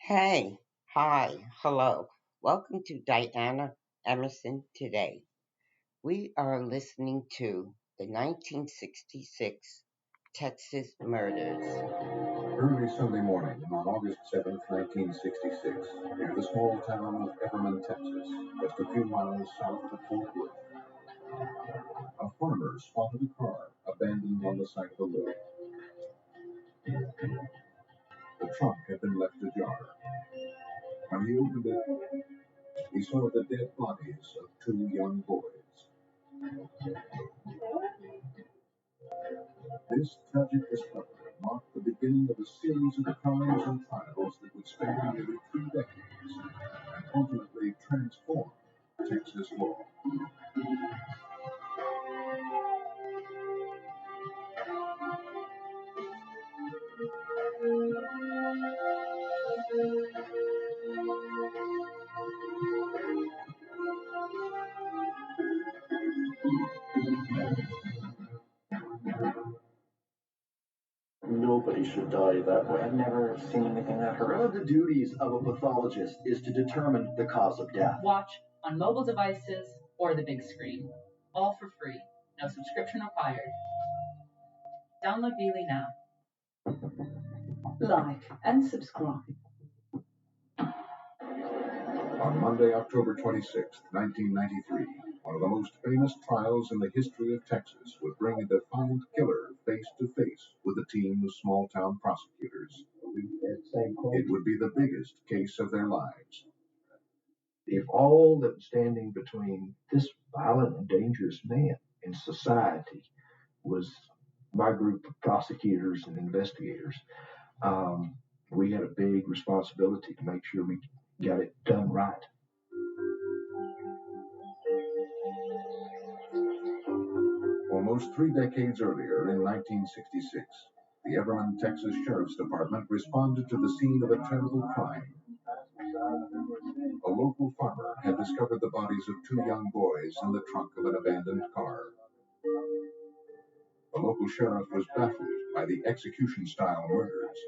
Hey, hi, hello. Welcome to Diana Emerson Today. We are listening to the 1966 Texas murders. Early Sunday morning on August 7th, 1966, near the small town of Everman, Texas, just a few miles south of Fort Worth, a farmer spotted a car abandoned on the side of the road. The trunk had been left ajar. When he opened it, he saw the dead bodies of two young boys. This tragic discovery marked the beginning of a series of crimes and trials that would span nearly 3 decades and ultimately transform Texas law. Nobody should die that way. I've never seen anything that One horrific. of the duties of a pathologist is to determine the cause of death. Watch on mobile devices or the big screen. All for free. No subscription required. Download Veely now. Like and subscribe. On Monday, October 26, 1993, one of the most famous trials in the history of Texas would bring a defiant killer face to face with a team of small town prosecutors. It would be the biggest case of their lives. If all that was standing between this violent and dangerous man and society was my group of prosecutors and investigators, we had a big responsibility to make sure we got it done right. Almost 3 decades earlier, in 1966, the Everman, Texas Sheriff's Department responded to the scene of a terrible crime. A local farmer had discovered the bodies of two young boys in the trunk of an abandoned car. The local sheriff was baffled by the execution-style murders.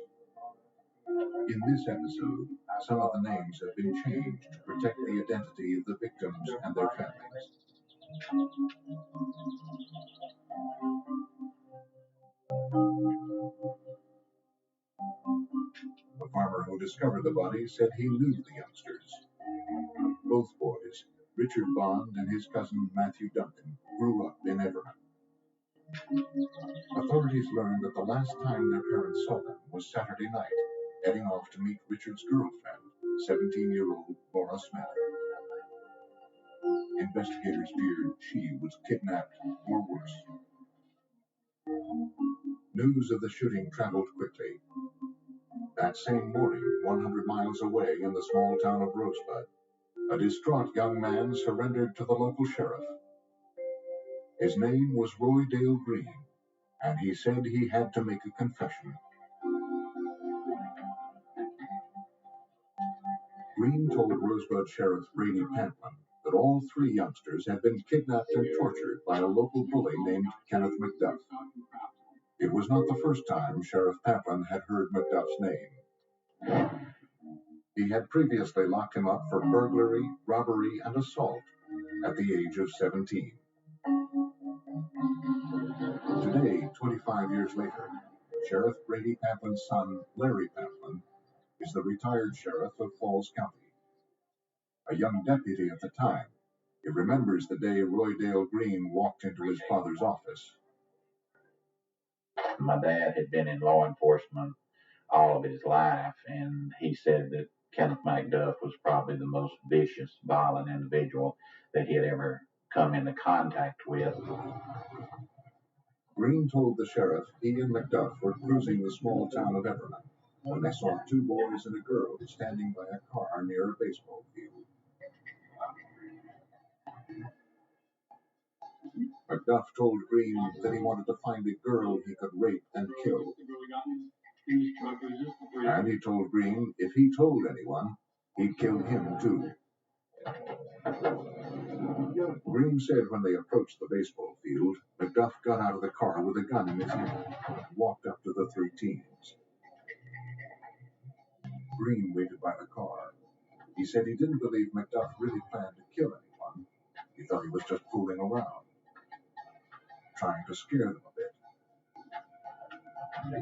In this episode, some of the names have been changed to protect the identity of the victims and their families. The farmer who discovered the bodies said he knew the youngsters. Both boys, Richard Bond and his cousin Matthew Duncan, grew up in Everman. Authorities learned that the last time their parents saw them was Saturday night, heading off to meet Richard's girlfriend, 17-year-old Laura Smith. Investigators feared she was kidnapped or worse. News of the shooting traveled quickly. That same morning, 100 miles away in the small town of Rosebud, a distraught young man surrendered to the local sheriff. His name was Roy Dale Green, and he said he had to make a confession. Green told Rosebud Sheriff Brady Pamplin that all three youngsters had been kidnapped and tortured by a local bully named Kenneth McDuff. It was not the first time Sheriff Pamplin had heard McDuff's name. He had previously locked him up for burglary, robbery, and assault at the age of 17. Today, 25 years later, Sheriff Brady Pamplin's son, Larry Pamplin, is the retired sheriff of Falls County. A young deputy at the time, he remembers the day Roy Dale Green walked into his father's office. My dad had been in law enforcement all of his life, and he said that Kenneth McDuff was probably the most vicious, violent individual that he had ever come into contact with. Green told the sheriff he and McDuff were cruising the small town of Everman when they saw two boys and a girl standing by a car near a baseball field. McDuff told Green that he wanted to find a girl he could rape and kill. And he told Green if he told anyone, he'd kill him too. Green said when they approached the baseball field, McDuff got out of the car with a gun in his hand and walked up to the three teens. Green waited by the car. He said he didn't believe McDuff really planned to kill anyone. He thought he was just fooling around, trying to scare them a bit.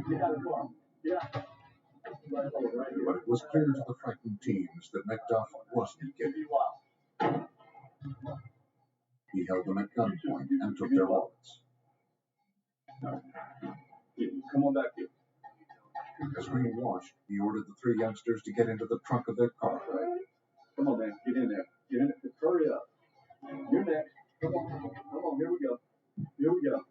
Get out of the car. Yeah. But it was clear to the frightened teens that McDuff wasn't kidding. He held them at gunpoint and took their wallets. Come on back here. As Green watched, he ordered the three youngsters to get into the trunk of their car. Come on, man. Get in there. Get in there. Hurry up. You're next. Come on. Here we go.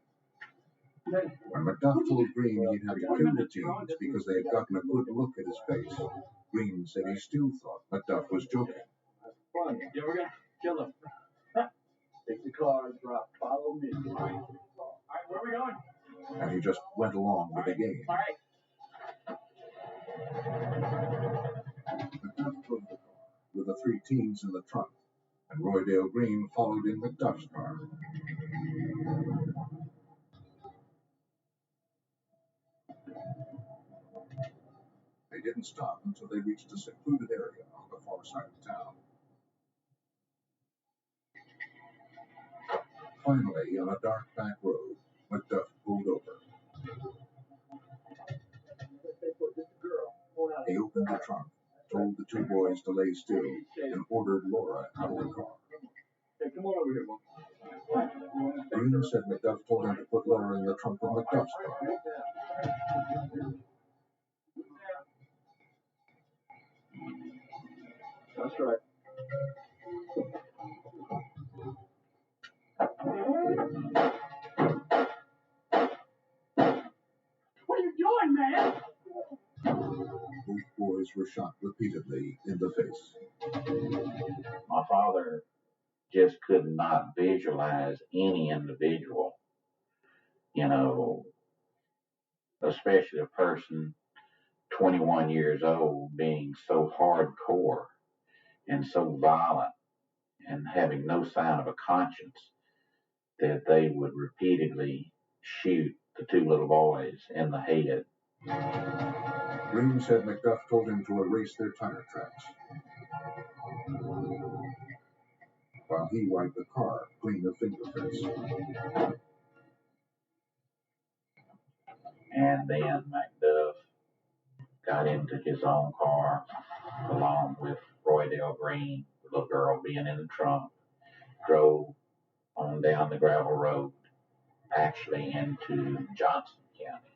When McDuff told Green he'd have to kill the teens because they had gotten a good look at his face, Green said he still thought McDuff was joking. Fine. Yeah, we're gonna kill him. Take the car and drop. Follow me. All right, where are we going? And he just went along with the game. All right. McDuff drove the car with the three teens in the trunk, and Roydale Green followed in McDuff's car. They didn't stop until they reached a secluded area on the far side of town. Finally, on a dark back road, McDuff pulled over. He opened the trunk, told the two boys to lay still, and ordered Laura out of the car. Hey, come on over here, Mom. Green said McDuff told him to put Laura in the trunk of McDuff's car. That's right. What are you doing, man? Both boys were shot repeatedly in the face. My father just could not visualize any individual, you know, especially a person 21 years old being so hardcore and so violent and having no sign of a conscience that they would repeatedly shoot the two little boys in the head. Green said McDuff told him to erase their tire tracks, while he wiped the car clean of fingerprints. And then McDuff got into his own car along with Roydale Green, the little girl being in the trunk, drove on down the gravel road, actually into Johnson County.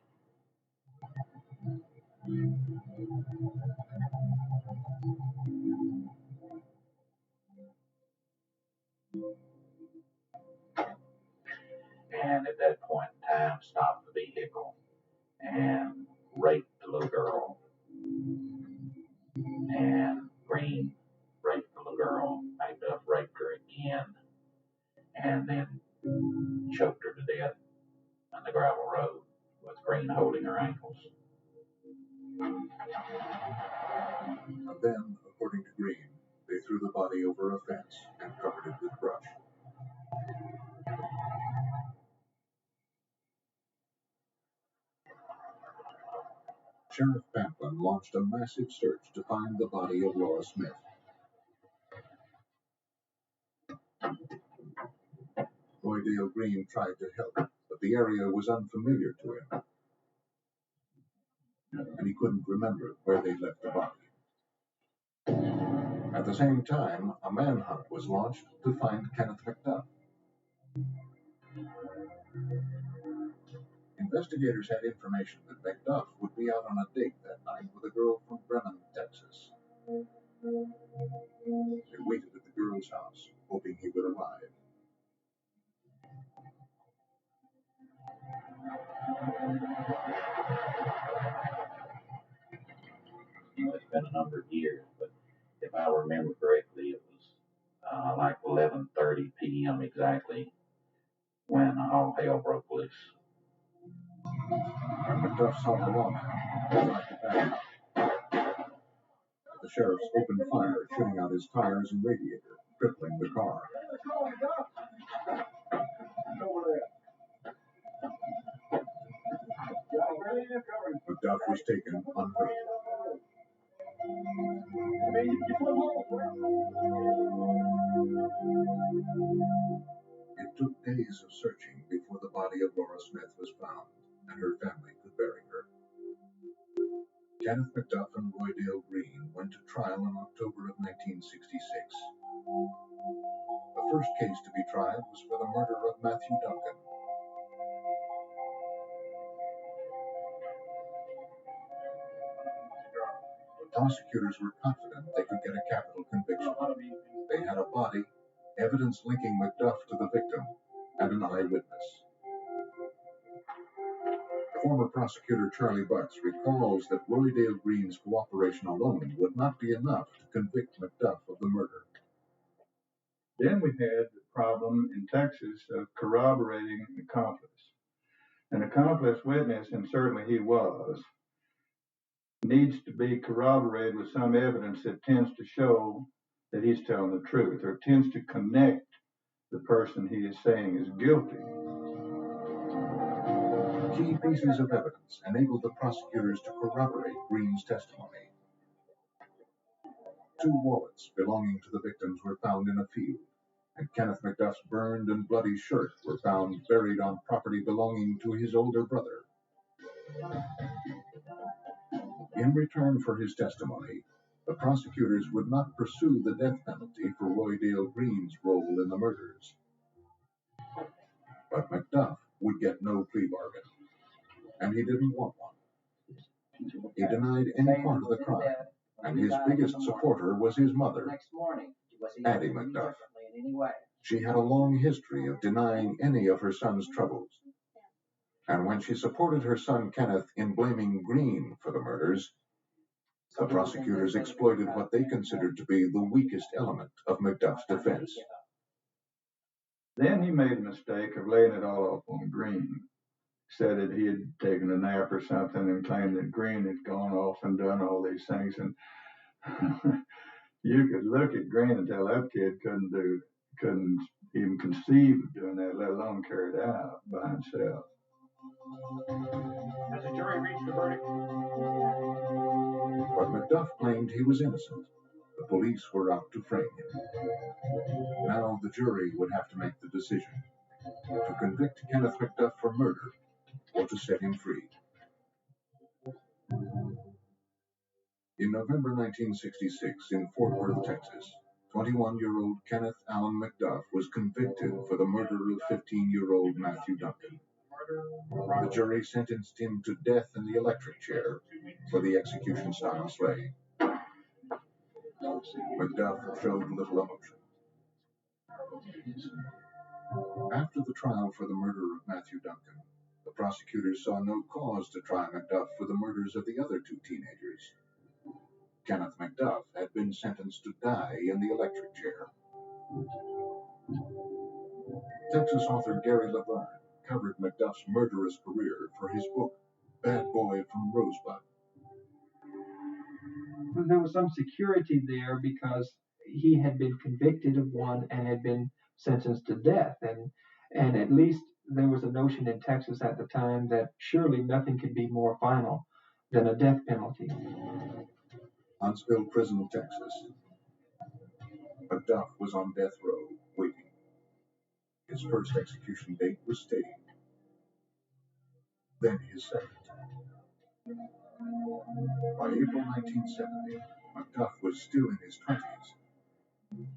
And at that point in time, stopped the vehicle and raped the little girl. And Green raped the little girl. McDuff raped her again, and then choked her to death on the gravel road with Green holding her ankles. And then, according to Green, they threw the body over a fence and covered it with brush. Sheriff Pamplin launched a massive search to find the body of Laura Smith. Roydale Green tried to help, but the area was unfamiliar to him, and he couldn't remember where they left the body. At the same time, a manhunt was launched to find Kenneth McDuff. Investigators had information that McDuff would be out on a date that night with a girl from Bremen, Texas. They waited at the girl's house, hoping he would arrive. It's been a number of years, but if I remember correctly, it was like 11:30 p.m. exactly when all hell broke loose. When McDuff saw the lawman, he tried to back up. The sheriff opened fire, shooting out his tires and radiator, crippling the car. McDuff was taken unhurt. It took days of searching before the body of Laura Smith was found and her family could bury her. Kenneth McDuff and Roydale Green went to trial in October of 1966. The first case to be tried was for the murder of Matthew Duncan. Prosecutors were confident they could get a capital conviction. They had a body, evidence linking McDuff to the victim, and an eyewitness. Former prosecutor Charlie Butts recalls that Roydale Green's cooperation alone would not be enough to convict McDuff of the murder. Then we had the problem in Texas of corroborating an accomplice. An accomplice witness, and certainly he was, needs to be corroborated with some evidence that tends to show that he's telling the truth or tends to connect the person he is saying is guilty. Key pieces of evidence enabled the prosecutors to corroborate Green's testimony. 2 wallets belonging to the victims were found in a field, and Kenneth McDuff's burned and bloody shirt were found buried on property belonging to his older brother. In return for his testimony, the prosecutors would not pursue the death penalty for Roydale Green's role in the murders. But McDuff would get no plea bargain, and he didn't want one. He denied any part of the crime, and his biggest supporter was his mother, Addie McDuff. She had a long history of denying any of her son's troubles. And when she supported her son Kenneth in blaming Green for the murders, the prosecutors exploited what they considered to be the weakest element of McDuff's defense. Then he made a mistake of laying it all off on Green. Said that he had taken a nap or something and claimed that Green had gone off and done all these things. And you could look at Green and tell that kid couldn't even conceive of doing that, let alone carry it out by himself. Has the jury reached a verdict? But McDuff claimed he was innocent. The police were out to frame him. Now the jury would have to make the decision to convict Kenneth McDuff for murder or to set him free. In November 1966, in Fort Worth, Texas, 21-year-old Kenneth Allen McDuff was convicted for the murder of 15-year-old Matthew Duncan. The jury sentenced him to death in the electric chair for the execution-style slaying. McDuff showed little emotion. After the trial for the murder of Matthew Duncan, the prosecutors saw no cause to try McDuff for the murders of the other 2 teenagers. Kenneth McDuff had been sentenced to die in the electric chair. Texas author Gary Laverne covered McDuff's murderous career for his book, Bad Boy from Rosebud. There was some security there because he had been convicted of one and had been sentenced to death. And at least there was a notion in Texas at the time that surely nothing could be more final than a death penalty. Huntsville Prison, Texas. McDuff was on death row, waiting. His first execution date was stayed. Then his second. By April 1970, McDuff was still in his 20s.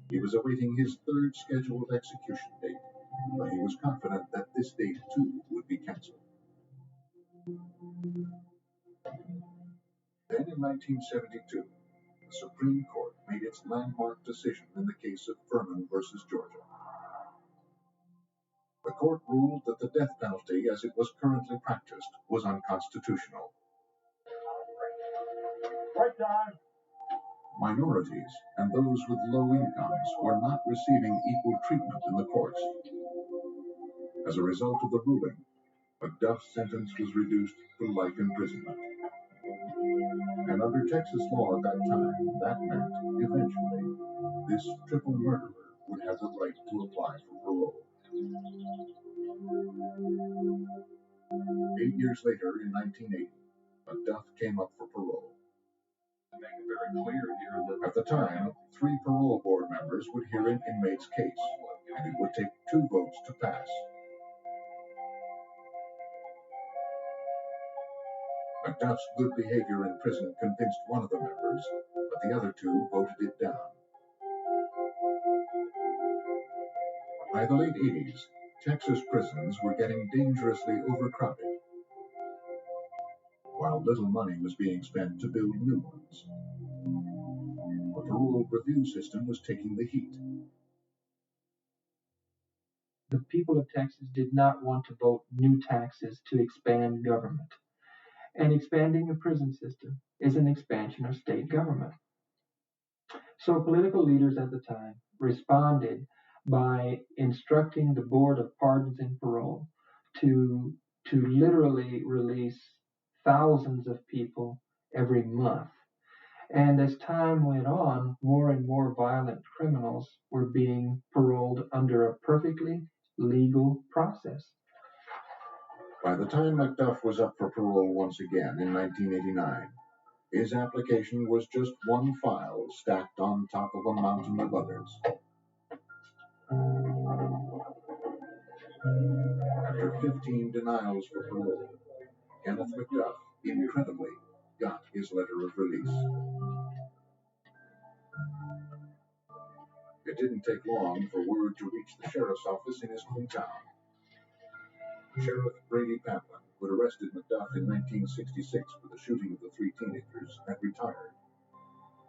He was awaiting his 3rd scheduled execution date, but he was confident that this date too would be canceled. Then in 1972, the Supreme Court made its landmark decision in the case of Furman versus Georgia. The court ruled that the death penalty as it was currently practiced was unconstitutional. Right time. Minorities and those with low incomes were not receiving equal treatment in the courts. As a result of the ruling, McDuff's sentence was reduced to life imprisonment. And under Texas law at that time, that meant, eventually, this triple murderer would have the right to apply for parole. 8 years later, in 1980, McDuff came up for parole. To make a very clear here that At the time, 3 parole board members would hear an inmate's case, and it would take 2 votes to pass. McDuff's good behavior in prison convinced one of the members, but the other 2 voted it down. By the late 80s, Texas prisons were getting dangerously overcrowded, while little money was being spent to build new ones. The parole review system was taking the heat. The people of Texas did not want to vote new taxes to expand government. And expanding a prison system is an expansion of state government. So political leaders at the time responded by instructing the Board of Pardons and Parole to literally release thousands of people every month. And as time went on, more and more violent criminals were being paroled under a perfectly legal process. By the time McDuff was up for parole once again in 1989, his application was just one file stacked on top of a mountain of others. After 15 denials for parole, Kenneth McDuff, incredibly, got his letter of release. It didn't take long for word to reach the sheriff's office in his hometown. Sheriff Brady Pamplin, who had arrested McDuff in 1966 for the shooting of the 3 teenagers, had retired,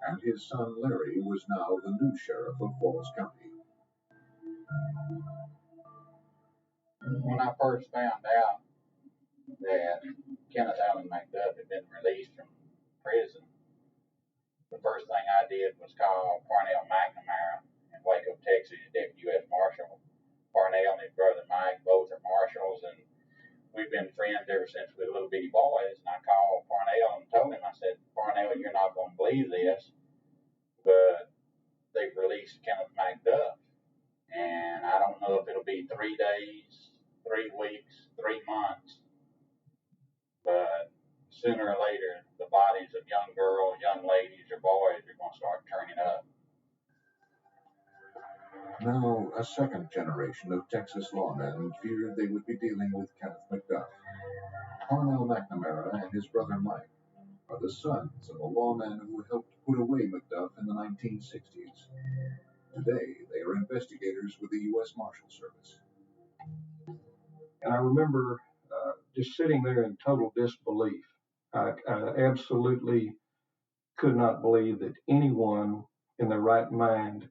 and his son Larry was now the new sheriff of Falls County. When I first found out that Kenneth Allen McDuff had been released from prison, the first thing I did was call Parnell McNamara in Waco, Texas, Deputy U.S. Marshal. Parnell and his brother Mike both are marshals, and we've been friends ever since we were little bitty boys. And I called Parnell and told him, I said, Parnell, you're not going to believe this, but they've released Kenneth McDuff. And I don't know if it'll be 3 days, 3 weeks, 3 months, but sooner or later, the bodies of young girls, young ladies, or boys are going to start turning up. Now, a second generation of Texas lawmen feared they would be dealing with Kenneth McDuff. Parnell McNamara and his brother Mike are the sons of a lawman who helped put away McDuff in the 1960s. Today, they are investigators with the U.S. Marshal Service. And I remember just sitting there in total disbelief. I absolutely could not believe that anyone in their right mind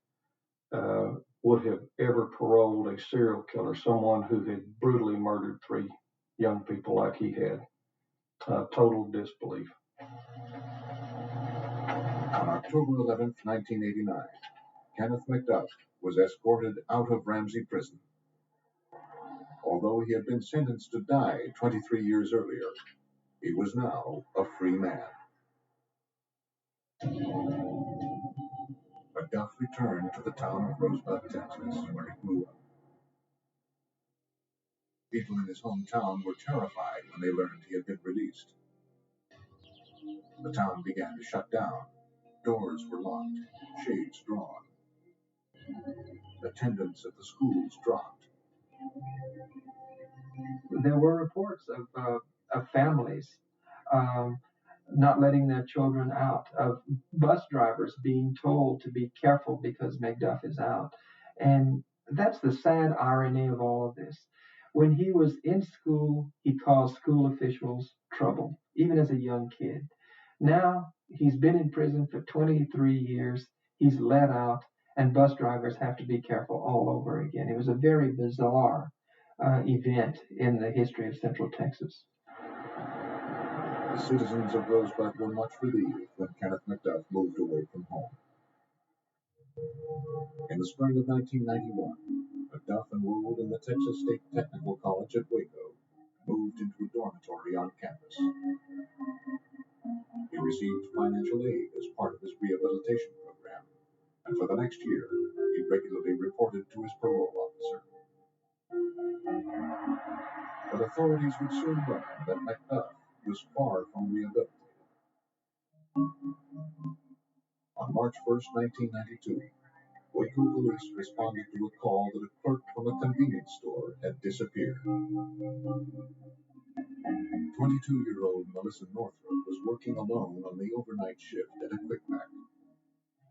would have ever paroled a serial killer, someone who had brutally murdered 3 young people like he had. Total disbelief. On October 11, 1989, Kenneth McDuff was escorted out of Ramsey Prison. Although he had been sentenced to die 23 years earlier, he was now a free man. McDuff returned to the town of Rosebud, Texas, where he grew up. People in his hometown were terrified when they learned he had been released. The town began to shut down. Doors were locked, shades drawn. Attendance at the schools dropped. There were reports of families not letting their children out, of bus drivers being told to be careful because McDuff is out. And that's the sad irony of all of this. When he was in school, he caused school officials trouble, even as a young kid. Now he's been in prison for 23 years. He's let out, and bus drivers have to be careful all over again. It was a very bizarre event in the history of Central Texas. The citizens of Rosebud were much relieved when Kenneth McDuff moved away from home. In the spring of 1991, McDuff enrolled in the Texas State Technical College at Waco, moved into a dormitory on campus. He received financial aid as part of his rehabilitation program, and for the next year, he regularly reported to his parole officer. But authorities would soon learn that McDuff was far from rehabilitated. March 1st, 1992, Waco police responded to a call that a clerk from a convenience store had disappeared. 22-year-old Melissa Northrup was working alone on the overnight shift at a Quick Mac.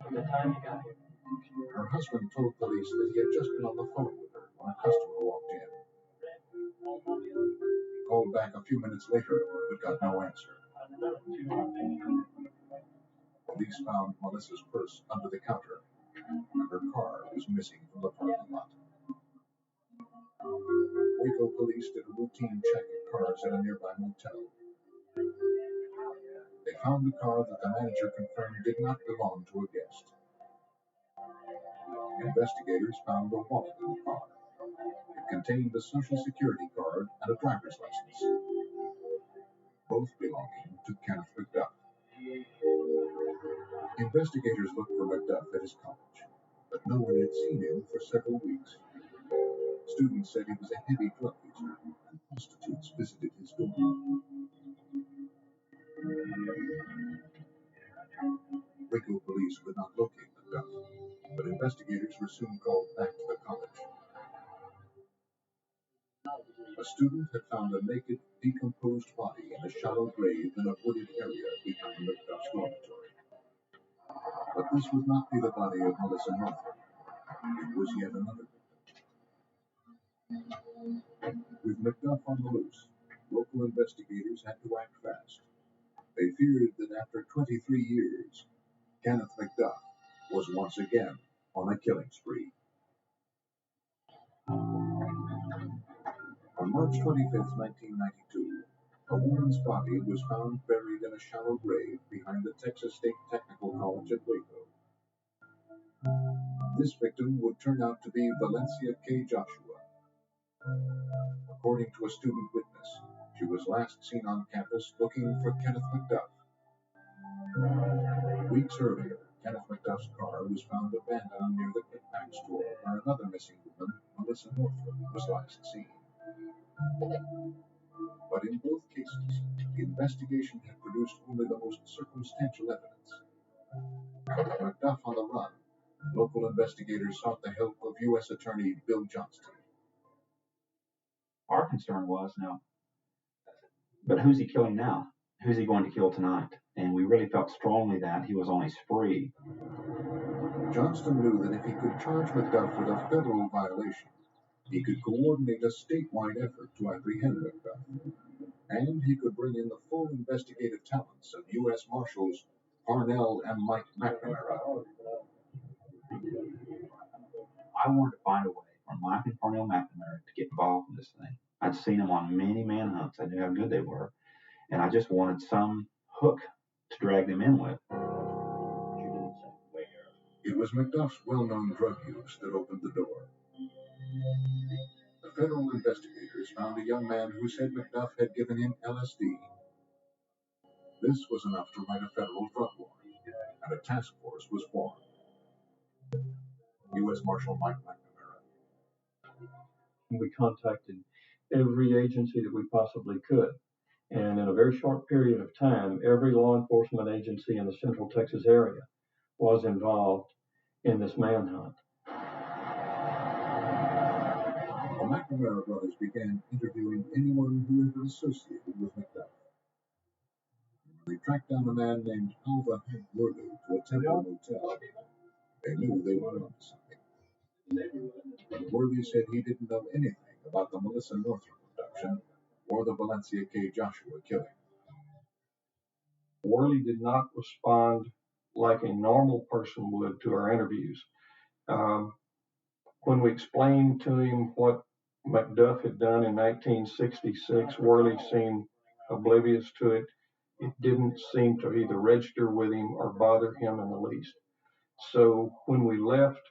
The time you got here. Her husband told police that he had just been on the phone with her when a customer walked in. He called back a few minutes later but got no answer. Police found Melissa's purse under the counter, and her car was missing from the parking lot. Waco police did a routine check of cars at a nearby motel. They found a car that the manager confirmed did not belong to a guest. Investigators found a wallet in the car. It contained a social security card and a driver's license, both belonging to Kenneth McDuff. Investigators looked for McDuff at his college, but no one had seen him for several weeks. Students said he was a heavy drug user, and prostitutes visited his dorm. Waco police could not locate McDuff, but investigators were soon called back to the college. A student had found a naked, decomposed body in a shallow grave in a wooded area behind McDuff's dormitory. But this would not be the body of Melissa Northrup. It was yet another victim. With McDuff on the loose, local investigators had to act fast. They feared that after 23 years, Kenneth McDuff was once again on a killing spree. On March 25, 1992, a woman's body was found buried in a shallow grave behind the Texas State Technical College at Waco. This victim would turn out to be Valencia K. Joshua. According to a student witness, she was last seen on campus looking for Kenneth McDuff. Weeks earlier, Kenneth McDuff's car was found abandoned near the Quick Mac store where another missing woman, Melissa Northrup, was last seen. But in both cases, the investigation had produced only the most circumstantial evidence. With McDuff on the run, local investigators sought the help of U.S. Attorney Bill Johnston. Our concern was now, but who's he killing now? Who's he going to kill tonight? And we really felt strongly that he was on a spree. Johnston knew that if he could charge McDuff with a federal violation, he could coordinate a statewide effort to apprehend McDuff. And he could bring in the full investigative talents of U.S. Marshals Parnell and Mike McNamara. I wanted to find a way for Mike and Parnell McNamara to get involved in this thing. I'd seen them on many manhunts. I knew how good they were. And I just wanted some hook to drag them in with. It was McDuff's well-known drug use that opened the door. The federal investigators found a young man who said McDuff had given him LSD. This was enough to write a federal drug warrant, and a task force was formed. U.S. Marshal Mike McNamara. We contacted every agency that we possibly could. And in a very short period of time, every law enforcement agency in the Central Texas area was involved in this manhunt. The McNamara brothers began interviewing anyone who ever associated with McDuff. They tracked down a man named Alva Hank Worthy to a Temple motel. They knew they were onto something. Worthy said he didn't know anything about the Melissa Northrup abduction or the Valencia K. Joshua killing. Worley did not respond like a normal person would to our interviews. When we explained to him what McDuff had done in 1966, Worley seemed oblivious to it. It didn't seem to either register with him or bother him in the least. So when we left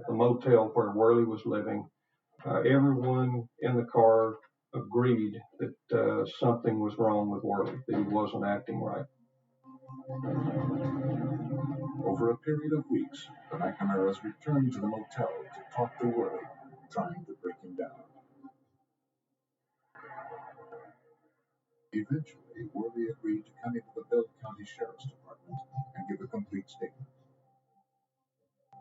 the motel where Worley was living, everyone in the car agreed that something was wrong with Worley, that he wasn't acting right. Over a period of weeks, the McNamaras returned to the motel to talk to Worley, trying to break him down. Eventually, Worley agreed to come into the Bell County Sheriff's Department and give a complete statement.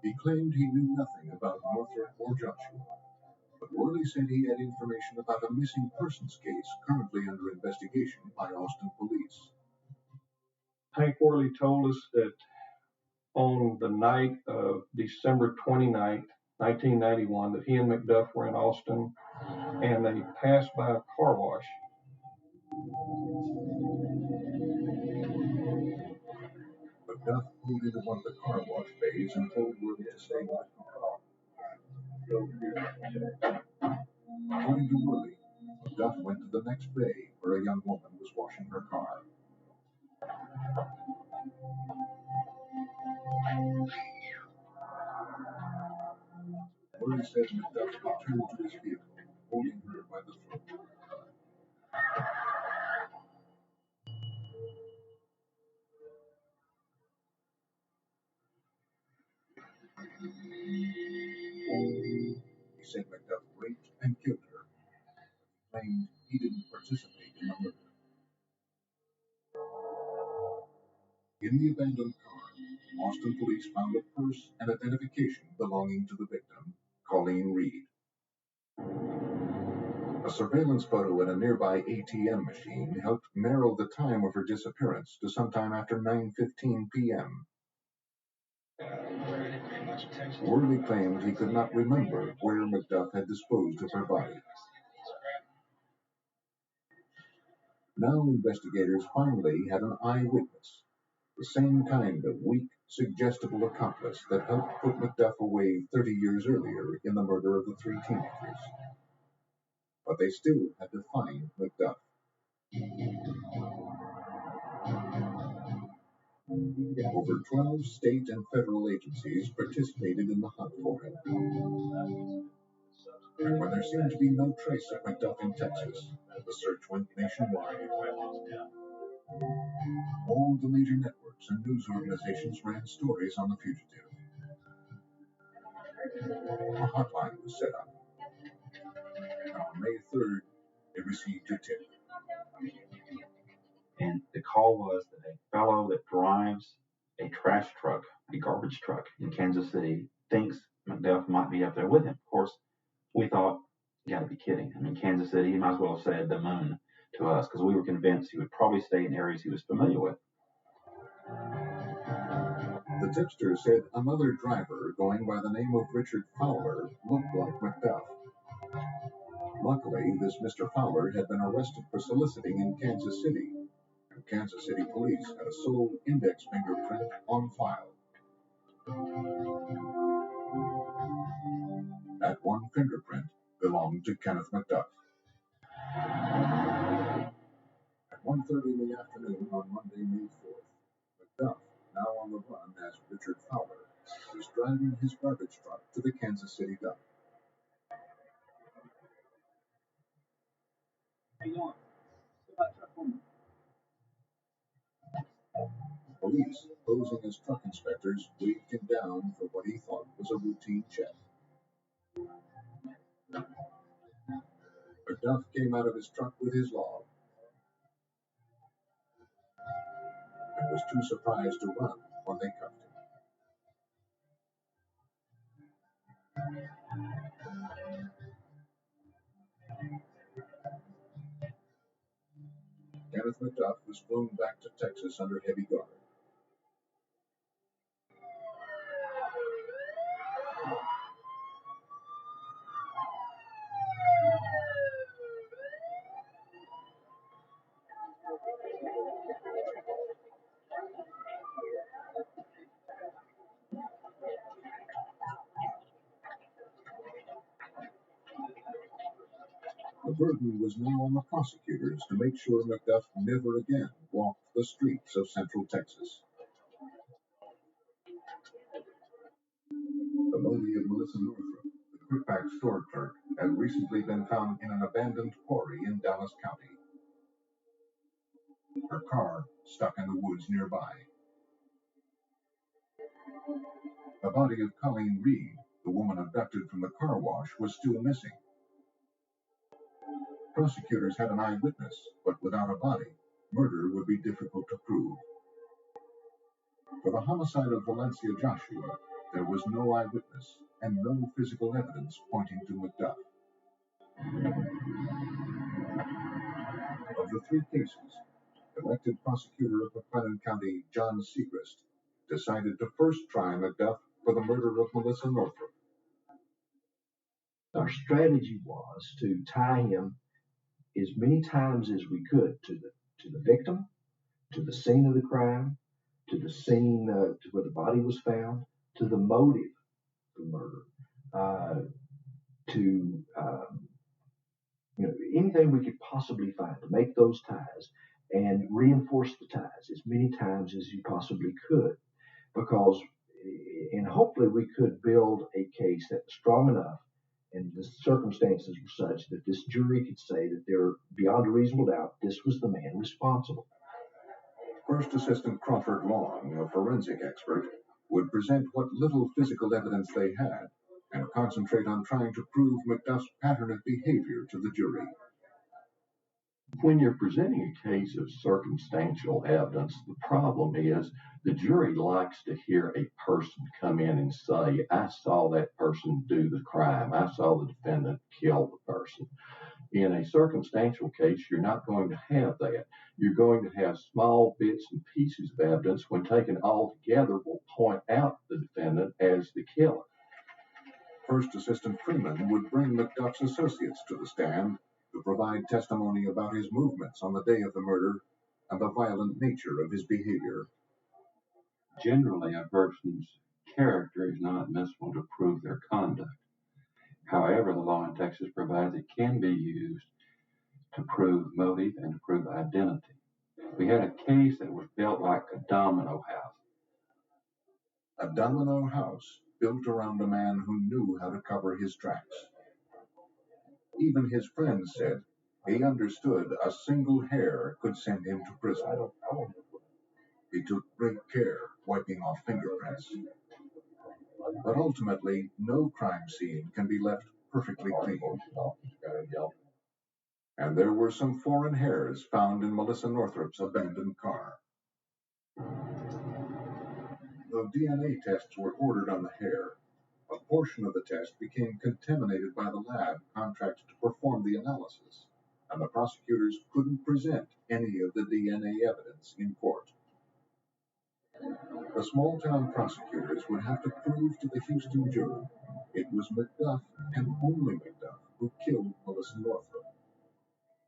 He claimed he knew nothing about Northrop or Joshua, but Worley said he had information about a missing persons case currently under investigation by Austin police. Hank Worley told us that on the night of December 29th, 1991, that he and McDuff were in Austin and they passed by a car wash. McDuff pulled into one of the car wash bays and told Worley to stay in the car. According to Worley, McDuff went to the next bay where a young woman was washing her car. Worley said McDuff returned to his vehicle, holding her by the throat. He said McDuff raped and killed her. He claimed he didn't participate in the murder. In the abandoned car, Austin police found a purse and identification belonging to the victim, Colleen Reed. A surveillance photo in a nearby ATM machine helped narrow the time of her disappearance to sometime after 9:15 p.m. Worley claimed he could not remember where McDuff had disposed of her body. Now investigators finally had an eyewitness, the same kind of weak, suggestible accomplice that helped put McDuff away 30 years earlier in the murder of the three teenagers. But they still had to find McDuff. Over 12 state and federal agencies participated in the hunt for him. And when there seemed to be no trace of McDuff in Texas, the search went nationwide. All the major networks and news organizations ran stories on the fugitive. A hotline was set up. And on May 3rd, they received a tip. And the call was that a fellow that drives a trash truck, a garbage truck in Kansas City, thinks McDuff might be up there with him. Of course, we thought, you got to be kidding. I mean, Kansas City, he might as well have said the moon to us because we were convinced he would probably stay in areas he was familiar with. The tipster said another driver going by the name of Richard Fowler looked like McDuff. Luckily, this Mr. Fowler had been arrested for soliciting in Kansas City, and Kansas City police had a sole index fingerprint on file. That one fingerprint belonged to Kenneth McDuff. At 1:30 in the afternoon on Monday, May 4th, McDuff, now on the run as Richard Fowler, was driving his garbage truck to the Kansas City dump. How you doing? Step out truck for me. Police, posing as truck inspectors, waved him down for what he thought was a routine check. McDuff came out of his truck with his log and was too surprised to run when they cuffed him. Kenneth McDuff was flown back to Texas under heavy guard. The burden was now on the prosecutors to make sure McDuff never again walked the streets of Central Texas. The body of Melissa Northrop, the Quickback store clerk, had recently been found in an abandoned quarry in Dallas County. Her car stuck in the woods nearby. The body of Colleen Reed, the woman abducted from the car wash, was still missing. Prosecutors had an eyewitness, but without a body, murder would be difficult to prove. For the homicide of Valencia Joshua, There was no eyewitness and no physical evidence pointing to Macduff. Of the three cases, elected prosecutor of McLennan County, John Segrist, decided to first try Macduff for the murder of Melissa Northrup. Our strategy was to tie him as many times as we could to the victim, to the scene of the crime, to the scene to where the body was found, to the motive for murder, to anything we could possibly find to make those ties and reinforce the ties as many times as you possibly could, because and hopefully we could build a case that was strong enough and the circumstances were such that this jury could say that they're beyond a reasonable doubt this was the man responsible. First Assistant Crawford Long, a forensic expert, would present what little physical evidence they had and concentrate on trying to prove Macduff's pattern of behavior to the jury. When you're presenting a case of circumstantial evidence, the problem is the jury likes to hear a person come in and say, I saw that person do the crime. I saw the defendant kill the person. In a circumstantial case, you're not going to have that. You're going to have small bits and pieces of evidence when taken all together will point out the defendant as the killer. First Assistant Freeman would bring Macduff's associates to the stand to provide testimony about his movements on the day of the murder and the violent nature of his behavior. Generally, a person's character is not admissible to prove their conduct. However, the law in Texas provides it can be used to prove motive and to prove identity. We had a case that was built like a domino house. A domino house built around a man who knew how to cover his tracks. Even his friends said he understood a single hair could send him to prison. He took great care wiping off fingerprints. But ultimately, no crime scene can be left perfectly clean. And there were some foreign hairs found in Melissa Northrup's abandoned car. Though DNA tests were ordered on the hair, a portion of the test became contaminated by the lab contracted to perform the analysis, and the prosecutors couldn't present any of the DNA evidence in court. The small-town prosecutors would have to prove to the Houston jury it was Macduff and only Macduff who killed Melissa Northrup.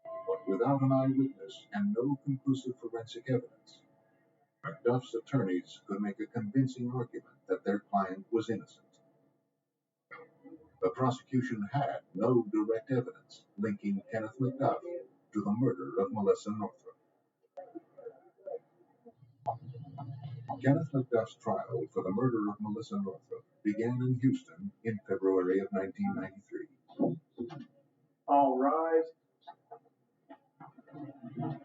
But without an eyewitness and no conclusive forensic evidence, Macduff's attorneys could make a convincing argument that their client was innocent. The prosecution had no direct evidence linking Kenneth Macduff to the murder of Melissa Northrup. Kenneth Macduff's trial for the murder of Melissa Northrup began in Houston in February of 1993. All rise.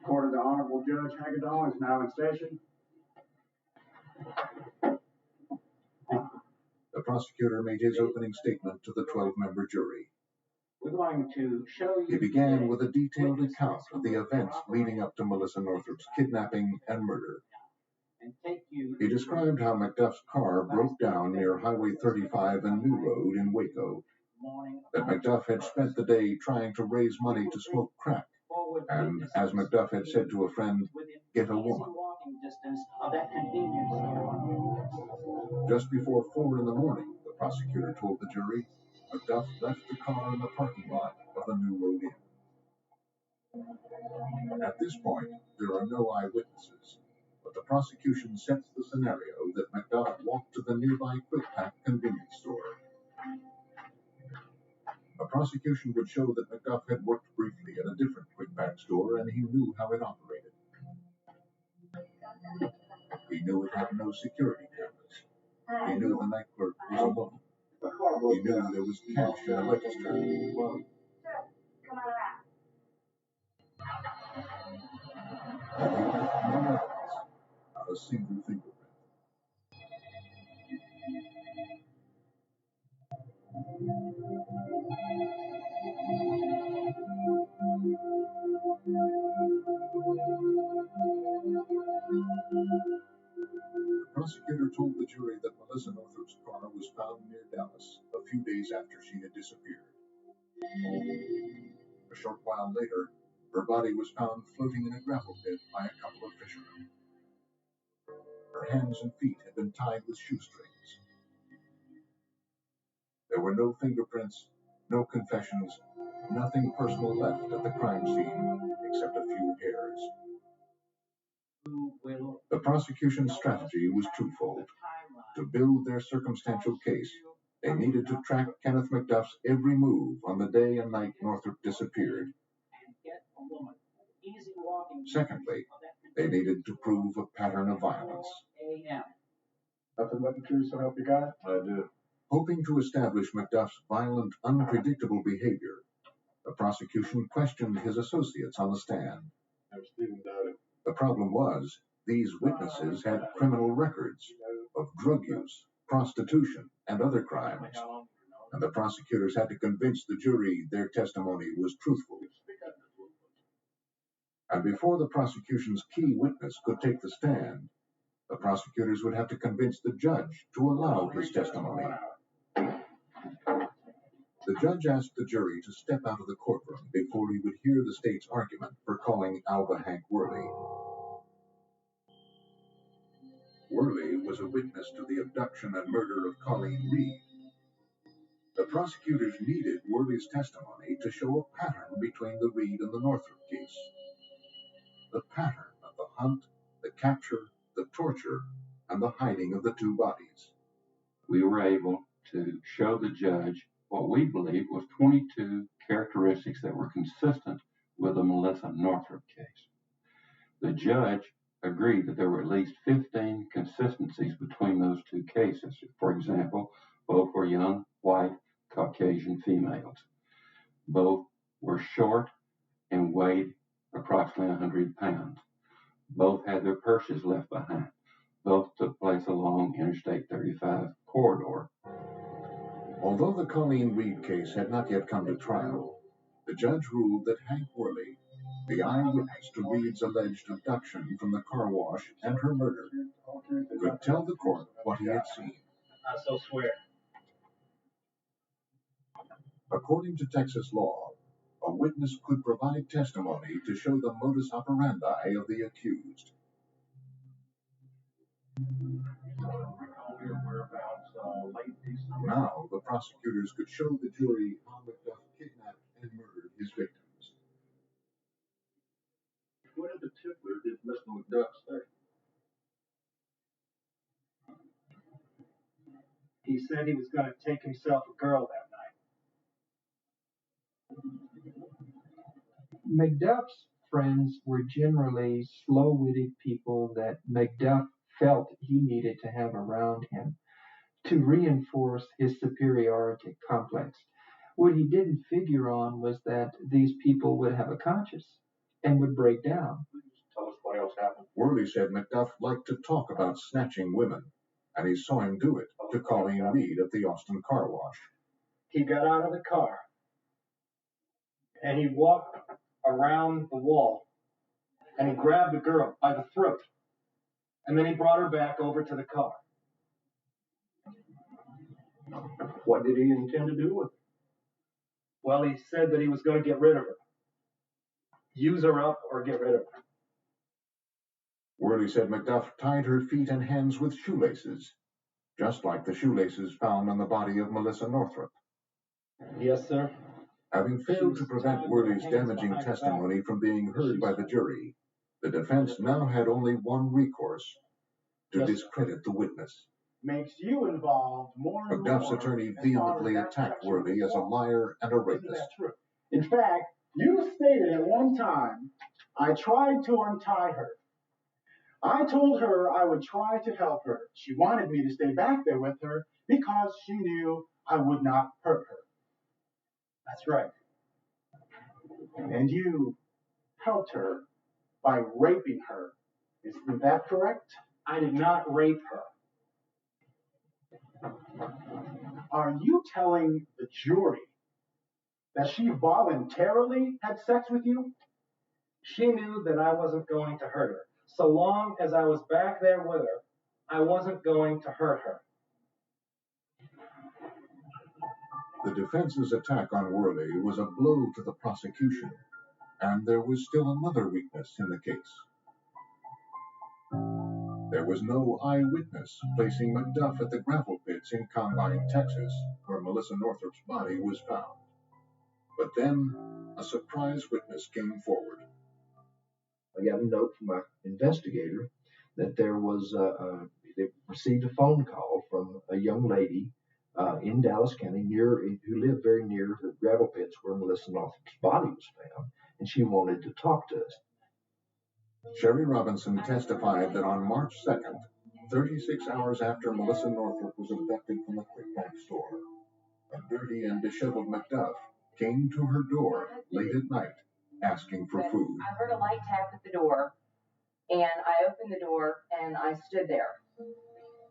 Court of the Honorable Judge Hagedorn is now in session. The prosecutor made his opening statement to the 12-member jury. We're going to show you. He began with a detailed account of the events leading up to Melissa Northrup's kidnapping and murder. He described how Macduff's car broke down near Highway 35 and New Road in Waco, that Macduff had spent the day trying to raise money to smoke crack, and, as Macduff had said to a friend, get a woman. Just before 4 in the morning, the prosecutor told the jury, Macduff left the car in the parking lot of the New Road Inn. At this point, there are no eyewitnesses, but the prosecution sets the scenario that Macduff walked to the nearby Quick Pack convenience store. The prosecution would show that Macduff had worked briefly at a different Quick Pack store and he knew how it operated. He knew it had no security cameras. He knew the night clerk was alone. He knew there was cash in the register. Come on around. And he left no evidence, not a single fingerprint. The prosecutor told told the jury that Melissa Northrup's car was found near Dallas a few days after she had disappeared. A short while later, her body was found floating in a gravel pit by a couple of fishermen. Her hands and feet had been tied with shoestrings. There were no fingerprints, no confessions, nothing personal left at the crime scene except a few hairs. The prosecution's strategy was twofold. To build their circumstantial case, they needed to track Kenneth McDuff's every move on the day and night Northrop disappeared. Secondly, they needed to prove a pattern of violence. Nothing but the truth, so help you God? I do. Hoping to establish McDuff's violent, unpredictable behavior, the prosecution questioned his associates on the stand. The problem was, these witnesses had criminal records of drug use, prostitution, and other crimes, and the prosecutors had to convince the jury their testimony was truthful. And before the prosecution's key witness could take the stand, the prosecutors would have to convince the judge to allow his testimony. The judge asked the jury to step out of the courtroom before he would hear the state's argument for calling Alva Hank Worley. Worley was a witness to the abduction and murder of Colleen Reed. The prosecutors needed Worley's testimony to show a pattern between the Reed and the Northrop case. The pattern of the hunt, the capture, the torture, and the hiding of the two bodies. We were able to show the judge what we believe was 22 characteristics that were consistent with the Melissa Northrop case. The judge agreed that there were at least 15 consistencies between those two cases. For example, both were young, white, Caucasian females. Both were short and weighed approximately 100 pounds. Both had their purses left behind. Both took place along Interstate 35 corridor. Although the Colleen Reed case had not yet come to trial, the judge ruled that Hank Worley, the eyewitness to Reed's alleged abduction from the car wash and her murder, could tell the court what he had seen. I so swear. According to Texas law, a witness could provide testimony to show the modus operandi of the accused. Now, the prosecutors could show the jury how McDuff kidnapped and murdered his victims. What in particular did Mr. McDuff say? He said he was going to take himself a girl that night. McDuff's friends were generally slow-witted people that McDuff felt he needed to have around him to reinforce his superiority complex. What he didn't figure on was that these people would have a conscience and would break down. Tell us what else happened. Worley said McDuff liked to talk about snatching women, and he saw him do it to Colleen Reed at the Austin car wash. He got out of the car and he walked around the wall and he grabbed the girl by the throat and then he brought her back over to the car. What did he intend to do with her? Well, he said that he was going to get rid of her. Use her up or get rid of her. Worley said McDuff tied her feet and hands with shoelaces, just like the shoelaces found on the body of Melissa Northrop. Yes, sir. Having failed to prevent Worley's damaging testimony from being heard by the jury, the defense now had only one recourse: to discredit the witness. Makes you involved more and McDuff's more. attorney vehemently attacked Worley as a liar and a Isn't rapist. that true? In fact, you stated at one time, I tried to untie her. I told her I would try to help her. She wanted me to stay back there with her because she knew I would not hurt her. That's right. And you helped her by raping her. Isn't that correct? I did not rape her. Are you telling the jury that she voluntarily had sex with you? She knew that I wasn't going to hurt her. So long as I was back there with her, I wasn't going to hurt her. The defense's attack on Worley was a blow to the prosecution, and there was still another weakness in the case. There was no eyewitness placing McDuff at the gravel pits in Combine, Texas, where Melissa Northrop's body was found. But then, a surprise witness came forward. I got a note from my investigator that there was they received a phone call from a young lady in Dallas County who lived very near the gravel pits where Melissa Northrop's body was found, and she wanted to talk to us. Sherry Robinson testified that on March 2nd, 36 hours after Melissa Northrop was abducted from the Quick Pack store, a dirty and disheveled McDuff came to her door late at night asking for food. I heard a light tap at the door, and I opened the door and I stood there.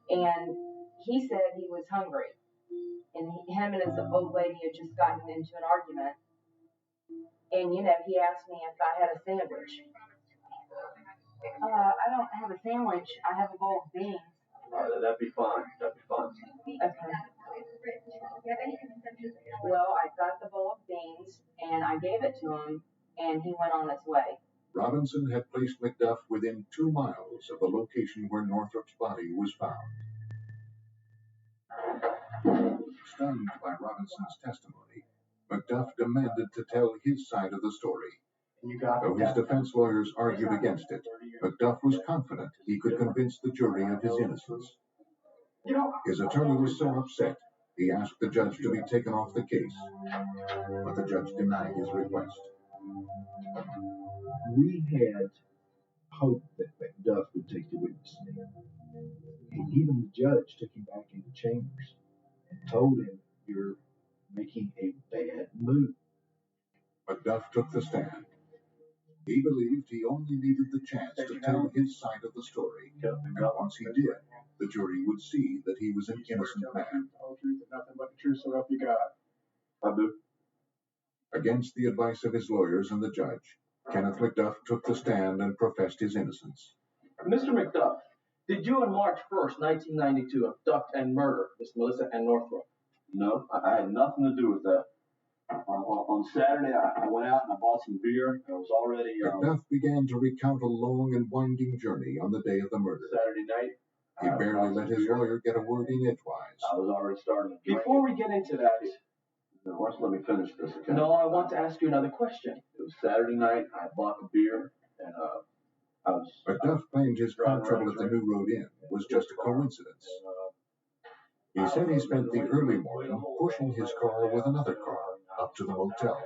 And he said he was hungry, and him and his old lady had just gotten into an argument. And he asked me if I had a sandwich. I don't have a sandwich. I have a bowl of beans. That'd be fine. Okay. Well, I got the bowl of beans and I gave it to him, and he went on his way. Robinson had placed McDuff within 2 miles of the location where Northrop's body was found. Stunned by Robinson's testimony, McDuff demanded to tell his side of the story. Though his defense lawyers argued against it, McDuff was confident he could convince the jury of his innocence. His attorney was so upset, he asked the judge to be taken off the case, but the judge denied his request. We had hope that McDuff would take the witness stand. And even the judge took him back into chambers and told him, "You're making a bad move." McDuff took the stand. He believed he only needed the chance to tell his side of the story, and once he did, the jury would see that he was an innocent man. The whole truth and nothing but the truth, so help you God. I do. Against the advice of his lawyers and the judge, Kenneth McDuff took the stand and professed his innocence. Mr. McDuff, did you on March 1st, 1992, abduct and murder Miss Melissa Ann Northrop? No, I had nothing to do with that. On Saturday, I went out and I bought some beer. I was already... McDuff began to recount a long and winding journey on the day of the murder. Saturday night. He barely let his lawyer get a word in edgewise. I was already starting to drink. Before we get into that... Why don't you let me finish this, okay? No, I want to ask you another question. It was Saturday night. I bought the beer, and I was... McDuff claimed his car trouble at the New Road Inn was just a coincidence. He said he spent the early morning pushing his car with another car up to the motel.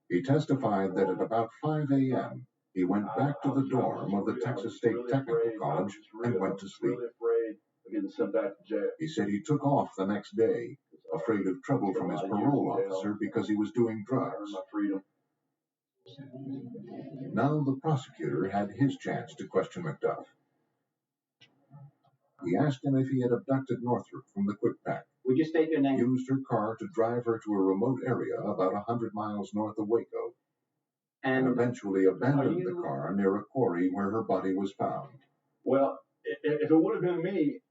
He testified that at about 5 a.m., he went back to the dorm of the Texas State Technical College and went to sleep. He said he took off the next day, afraid of trouble from his parole officer because he was doing drugs. Now the prosecutor had his chance to question McDuff. He asked him if he had abducted Northrop from the Quick Pack. Would you state your name? Used her car to drive her to a remote area about 100 miles north of Waco, and eventually abandoned the car near a quarry where her body was found. Well, if it would have been me,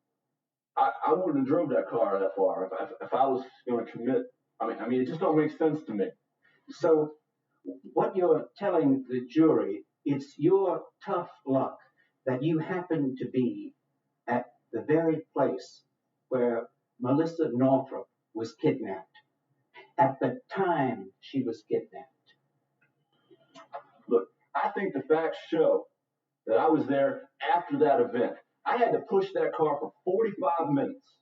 I wouldn't have drove that car that far. If I was going to commit, I mean, it just don't make sense to me. So, what you're telling the jury, it's your tough luck that you happen to be at the very place where Melissa Northrop was kidnapped, at the time she was kidnapped. Look, I think the facts show that I was there after that event. I had to push that car for 45 minutes,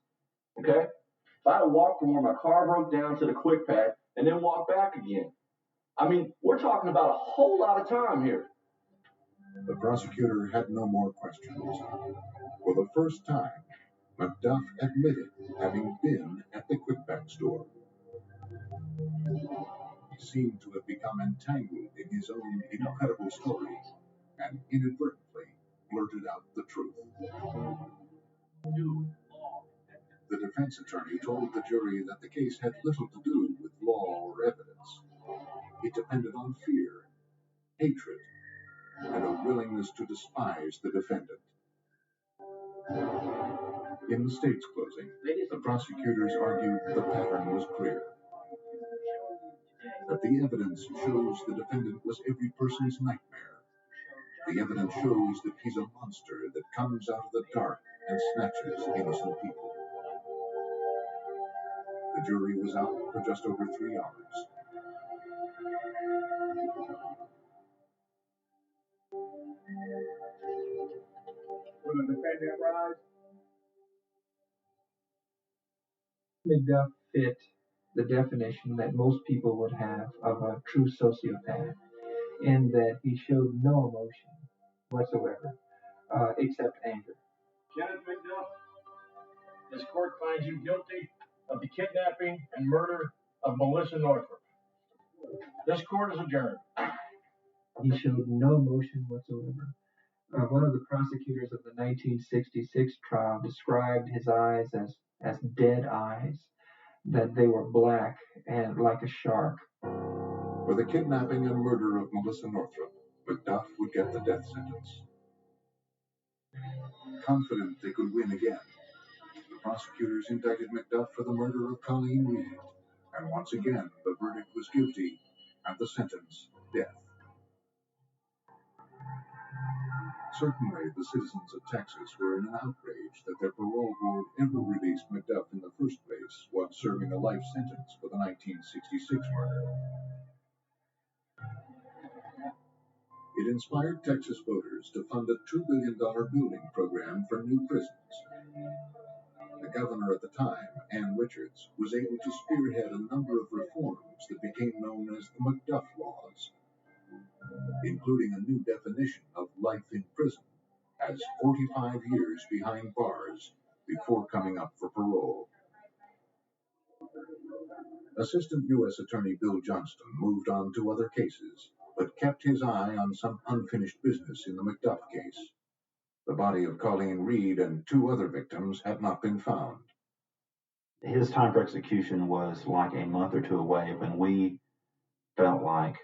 okay? If I had walked from where my car broke down to the Quick Pack and then walked back again, I mean, we're talking about a whole lot of time here. The prosecutor had no more questions. For the first time, McDuff admitted having been at the Quick Pack store. He seemed to have become entangled in his own incredible story and inadvertently blurted out the truth. The defense attorney told the jury that the case had little to do with law or evidence. It depended on fear, hatred, and a willingness to despise the defendant. In the state's closing, the prosecutors argued the pattern was clear, that the evidence shows the defendant was every person's nightmare. The evidence shows that he's a monster that comes out of the dark and snatches innocent people. The jury was out for just over 3 hours. Will the defendant rise? McDuff fit the definition that most people would have of a true sociopath, in that he showed no emotion whatsoever, except anger. Kenneth McDuff, this court finds you guilty of the kidnapping and murder of Melissa Northrup. This court is adjourned. He showed no emotion whatsoever. One of the prosecutors of the 1966 trial described his eyes as dead eyes, that they were black and like a shark. For the kidnapping and murder of Melissa Northrup, McDuff would get the death sentence. Confident they could win again, the prosecutors indicted McDuff for the murder of Colleen Reed, and once again the verdict was guilty and the sentence death. Certainly, the citizens of Texas were in an outrage that their parole board ever released McDuff in the first place while serving a life sentence for the 1966 murder. It inspired Texas voters to fund a $2 billion building program for new prisons. The governor at the time, Ann Richards, was able to spearhead a number of reforms that became known as the McDuff Laws, including a new definition of life in prison as 45 years behind bars before coming up for parole. Assistant U.S. Attorney Bill Johnston moved on to other cases, but kept his eye on some unfinished business in the McDuff case. The body of Colleen Reed and 2 other victims had not been found. His time for execution was like a month or 2 away when we felt like,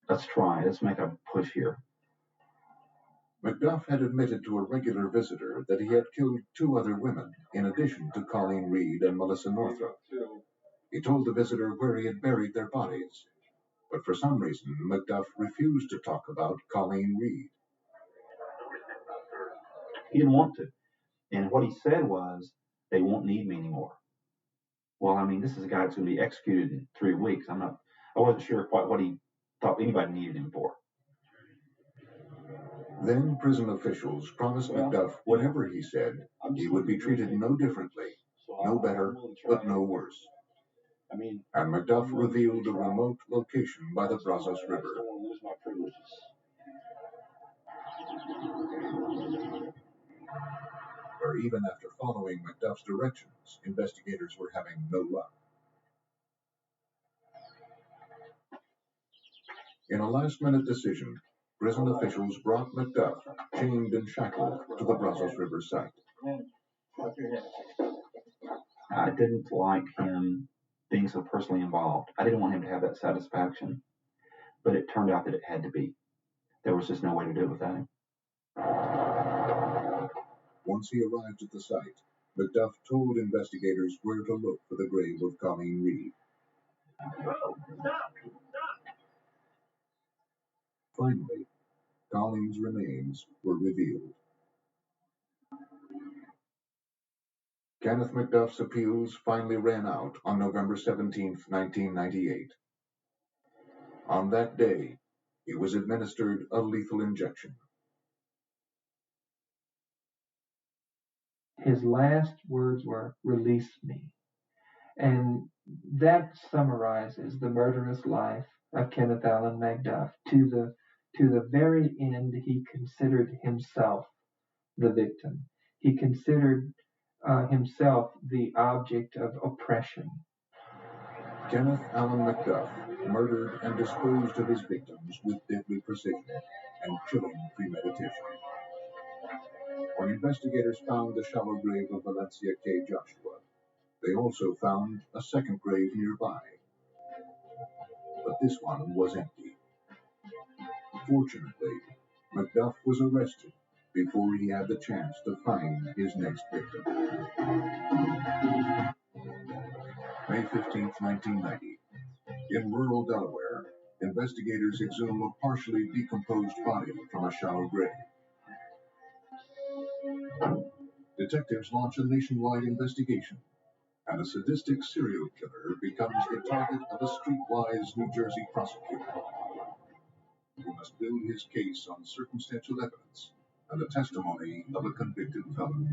let's make a push here. McDuff had admitted to a regular visitor that he had killed 2 other women, in addition to Colleen Reed and Melissa Northrup. He told the visitor where he had buried their bodies, but for some reason, McDuff refused to talk about Colleen Reed. He didn't want to. And what he said was, they won't need me anymore. Well, I mean, this is a guy that's going to be executed in 3 weeks. I wasn't sure quite what he thought anybody needed him for. Then prison officials promised McDuff whatever he said, he would be treated no differently, no better, but no worse. And McDuff revealed a remote location by the Brazos River. Where even after following McDuff's directions, investigators were having no luck. In a last-minute decision, prison officials brought McDuff, chained and shackled, to the Brazos River site. I didn't like him being so personally involved. I didn't want him to have that satisfaction, but it turned out that it had to be. There was just no way to do it without him. Once he arrived at the site, McDuff told investigators where to look for the grave of Colleen Reed. Finally, Colleen's remains were revealed. Kenneth McDuff's appeals finally ran out on November 17, 1998. On that day, he was administered a lethal injection. His last words were, "Release me." And that summarizes the murderous life of Kenneth Allen McDuff. To the very end, he considered himself the victim. He considered himself the object of oppression. Kenneth Allen McDuff murdered and disposed of his victims with deadly precision and chilling premeditation. When investigators found the shallow grave of Valencia K. Joshua, they also found a second grave nearby. But this one was empty. Fortunately, McDuff was arrested before he had the chance to find his next victim. May 15, 1990. In rural Delaware, investigators exhume a partially decomposed body from a shallow grave. Detectives launch a nationwide investigation, and a sadistic serial killer becomes the target of a streetwise New Jersey prosecutor who must build his case on circumstantial evidence and the testimony of a convicted felon.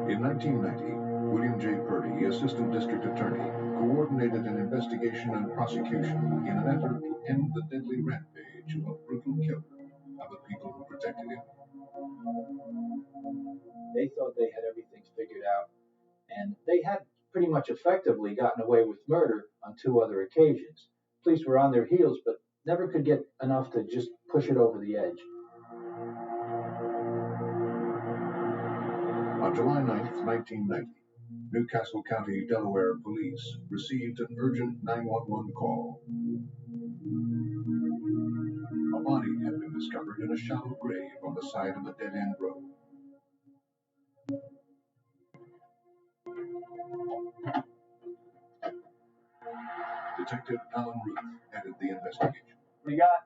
In 1990, William J. Purdy, Assistant District Attorney, coordinated an investigation and prosecution in an effort to end the deadly rampage of a brutal killer of the people who protected him. They thought they had everything figured out, and they had pretty much effectively gotten away with murder on 2 other occasions. Police were on their heels, but never could get enough to just push it over the edge. On July 9, 1990, Newcastle County, Delaware police received an urgent 911 call. A body had been discovered in a shallow grave on the side of a dead-end road. Detective Alan Ruth headed the investigation. What do you got?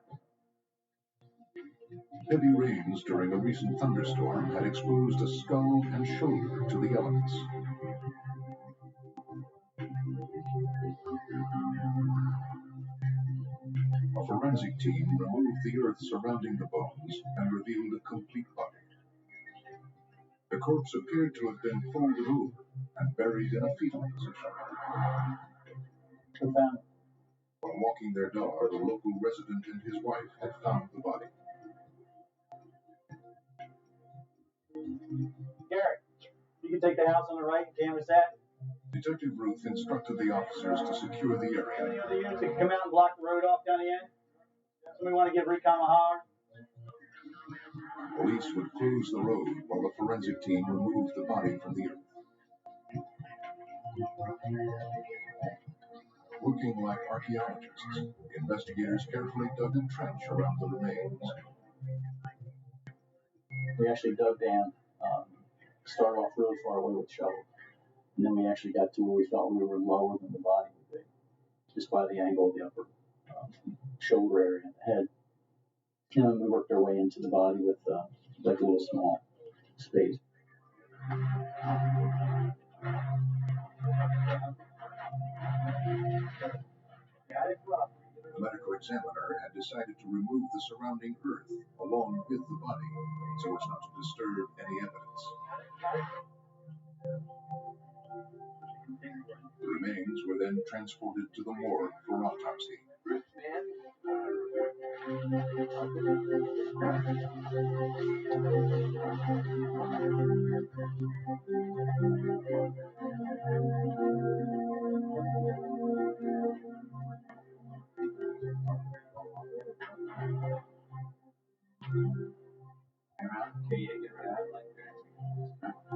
Heavy rains during a recent thunderstorm had exposed a skull and shoulder to the elements. A forensic team removed the earth surrounding the bones and revealed a complete body. The corpse appeared to have been folded over and buried in a fetal position. Who found it? While walking their dog, a local resident and his wife had found the body. Garrett, you can take the house on the right and canvas that. Detective Ruth instructed the officers to secure the area. Any other units that can come out and block the road off down the end? Somebody want to give recon a holler? Police would close the road while the forensic team removed the body from the earth. Working like archaeologists, investigators carefully dug a trench around the remains. We actually dug down, started off really far away with the shovel. And then we actually got to where we felt we were lower than the body would be, just by the angle of the upper shoulder area and the head. And then we worked our way into the body with like a little small space. The medical examiner had decided to remove the surrounding earth along with the body so as not to disturb any evidence. The remains were then transported to the morgue for autopsy.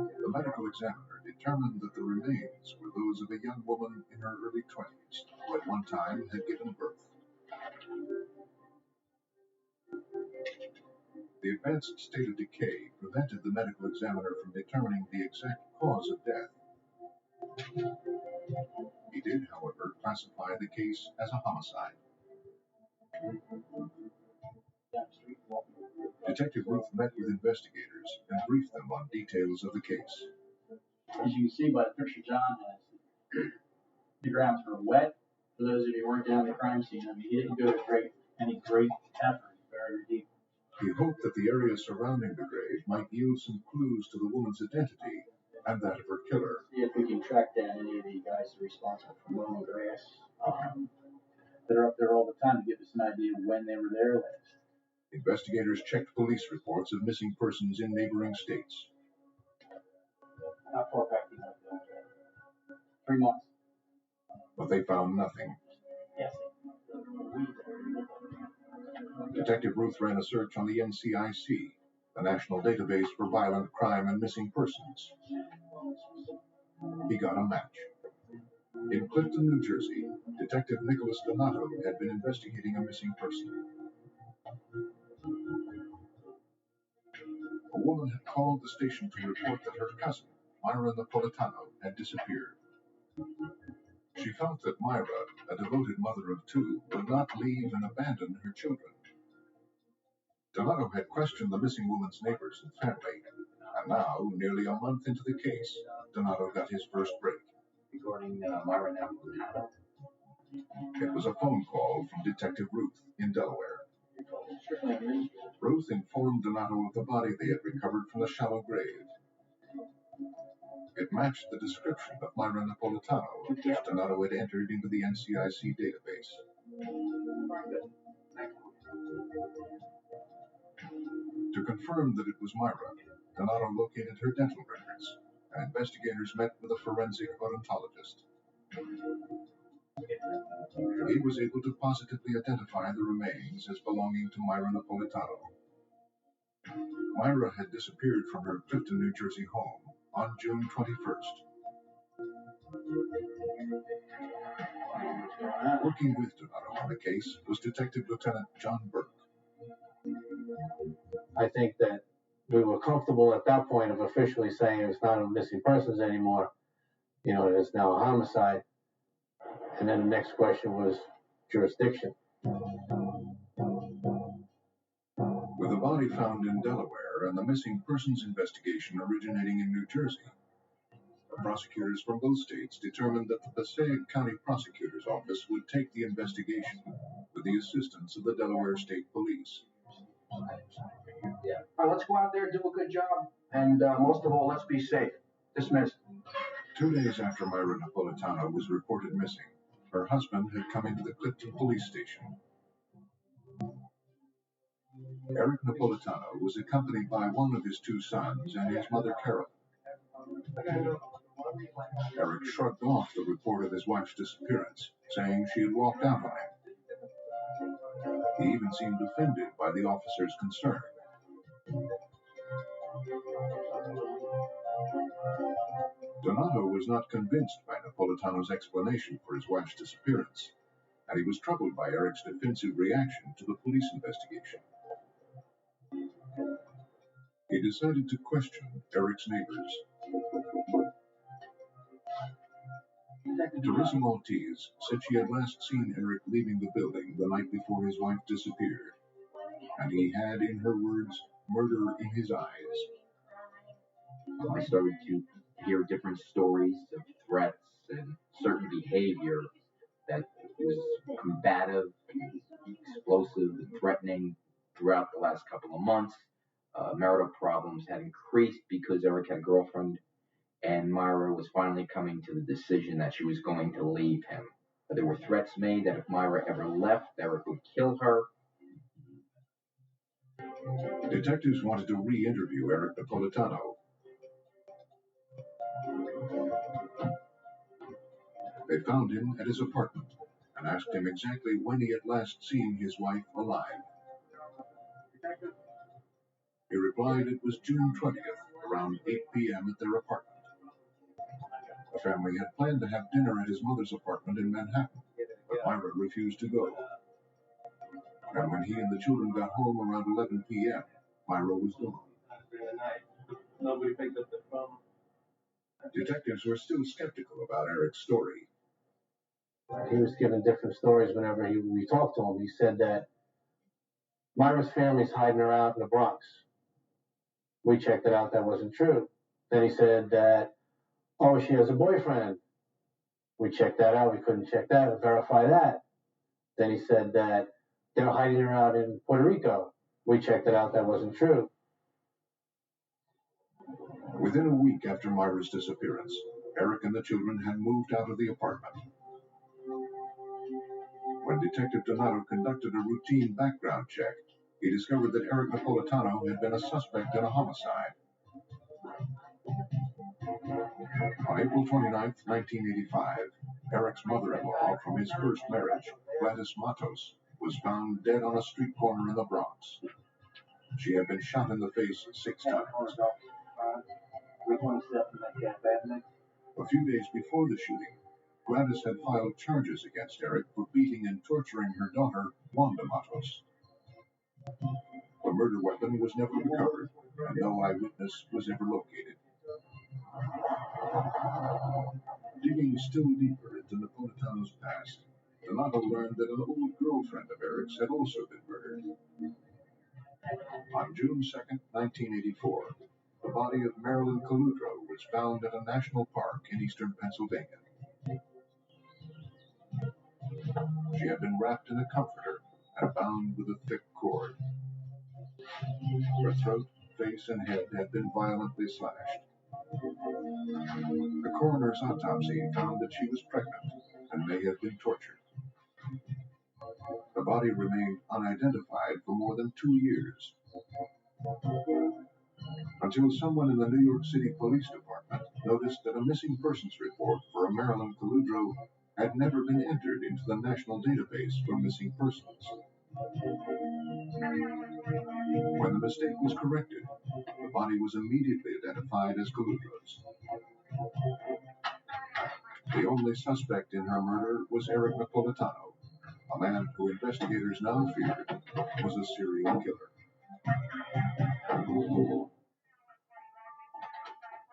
The medical examiner determined that the remains were those of a young woman in her early 20s who at one time had given birth. The advanced state of decay prevented the medical examiner from determining the exact cause of death. He did, however, classify the case as a homicide. Detective Ruth met with investigators and briefed them on details of the case. As you can see by the picture John has, the grounds were wet. For those of you who weren't down at the crime scene, I mean, he didn't go to any great effort to bury her deep. He hoped that the area surrounding the grave might yield some clues to the woman's identity and that of her killer. See if we can track down any of the guys who are responsible for mowing grass. They're up there all the time to give us an idea of when they were there last. Investigators checked police reports of missing persons in neighboring states. How far back do you want to go? 3 months. but they found nothing. Yes. Detective Ruth ran a search on the NCIC, the National Database for Violent Crime and Missing Persons. He got a match. In Clifton, New Jersey, Detective Nicholas Donato had been investigating a missing person. A woman had called the station to report that her cousin, Myra Napolitano, had disappeared. She felt that Myra, a devoted mother of two, would not leave and abandon her children. Donato had questioned the missing woman's neighbors and family, and now, nearly a month into the case, Donato got his first break. Regarding Myra Napolitano. It was a phone call from Detective Ruth in Delaware. Ruth informed Donato of the body they had recovered from the shallow grave. It matched the description of Myra Napolitano, which Donato had entered into the NCIC database. To confirm that it was Myra, Donato located her dental records, and investigators met with a forensic odontologist. He was able to positively identify the remains as belonging to Myra Napolitano. Myra had disappeared from her Clifton, New Jersey home on June 21st. Working with Donato on the case was Detective Lieutenant John Burke. I think that we were comfortable at that point of officially saying it's not a missing persons anymore. You know, it's now a homicide. And then the next question was jurisdiction. With the body found in Delaware and the missing persons investigation originating in New Jersey, the prosecutors from both states determined that the Passaic County Prosecutor's Office would take the investigation with the assistance of the Delaware State Police. Yeah. All right, let's go out there and do a good job. And most of all, let's be safe. Dismissed. 2 days after Myra Napolitano was reported missing, her husband had come into the Clifton police station. Eric Napolitano was accompanied by one of his two sons and his mother, Carol. Eric shrugged off the report of his wife's disappearance, saying she had walked out on him. He even seemed offended by the officer's concern. Donato was not convinced by Napolitano's explanation for his wife's disappearance, and he was troubled by Eric's defensive reaction to the police investigation. He decided to question Eric's neighbors. Teresa Maltese said she had last seen Eric leaving the building the night before his wife disappeared, and he had, in her words, murder in his eyes. I started to hear different stories of threats and certain behavior that was combative, explosive, and threatening throughout the last couple of months. Marital problems had increased because Eric had a girlfriend, and Myra was finally coming to the decision that she was going to leave him. But there were threats made that if Myra ever left, Eric would kill her. Detectives wanted to re-interview Eric Napolitano. They found him at his apartment and asked him exactly when he had last seen his wife alive. He replied it was June 20th, around 8 p.m. at their apartment. The family had planned to have dinner at his mother's apartment in Manhattan, but Myra refused to go. And when he and the children got home around 11 p.m., Myra was gone. Nobody picked up the phone. Detectives were still skeptical about Eric's story. He was giving different stories whenever we talked to him. He said that Myra's family's hiding her out in the Bronx. We checked it out, that wasn't true. Then he said that, oh, she has a boyfriend. We checked that out, we couldn't check that, verify that. Then he said that they're hiding her out in Puerto Rico. We checked it out, that wasn't true. Within a week after Myra's disappearance, Eric and the children had moved out of the apartment. When Detective Donato conducted a routine background check, he discovered that Eric Napolitano had been a suspect in a homicide. On April 29, 1985, Eric's mother-in-law from his first marriage, Gladys Matos, was found dead on a street corner in the Bronx. She had been shot in the face 6 times. A few days before the shooting, Gladys had filed charges against Eric for beating and torturing her daughter, Wanda Matos. The murder weapon was never recovered, and no eyewitness was ever located. Digging still deeper into Napolitano's past, Donato learned that an old girlfriend of Eric's had also been murdered. On June 2, 1984, the body of Marilyn Colludro was found at a national park in eastern Pennsylvania. She had been wrapped in a comforter and bound with a thick cord. Her throat, face, and head had been violently slashed. The coroner's autopsy found that she was pregnant and may have been tortured. The body remained unidentified for more than 2 years, until someone in the New York City Police Department noticed that a missing persons report for a Marilyn Colludro had never been entered into the national database for missing persons. When the mistake was corrected, the body was immediately identified as Colludro's. The only suspect in her murder was Eric Napolitano, a man who investigators now feared was a serial killer.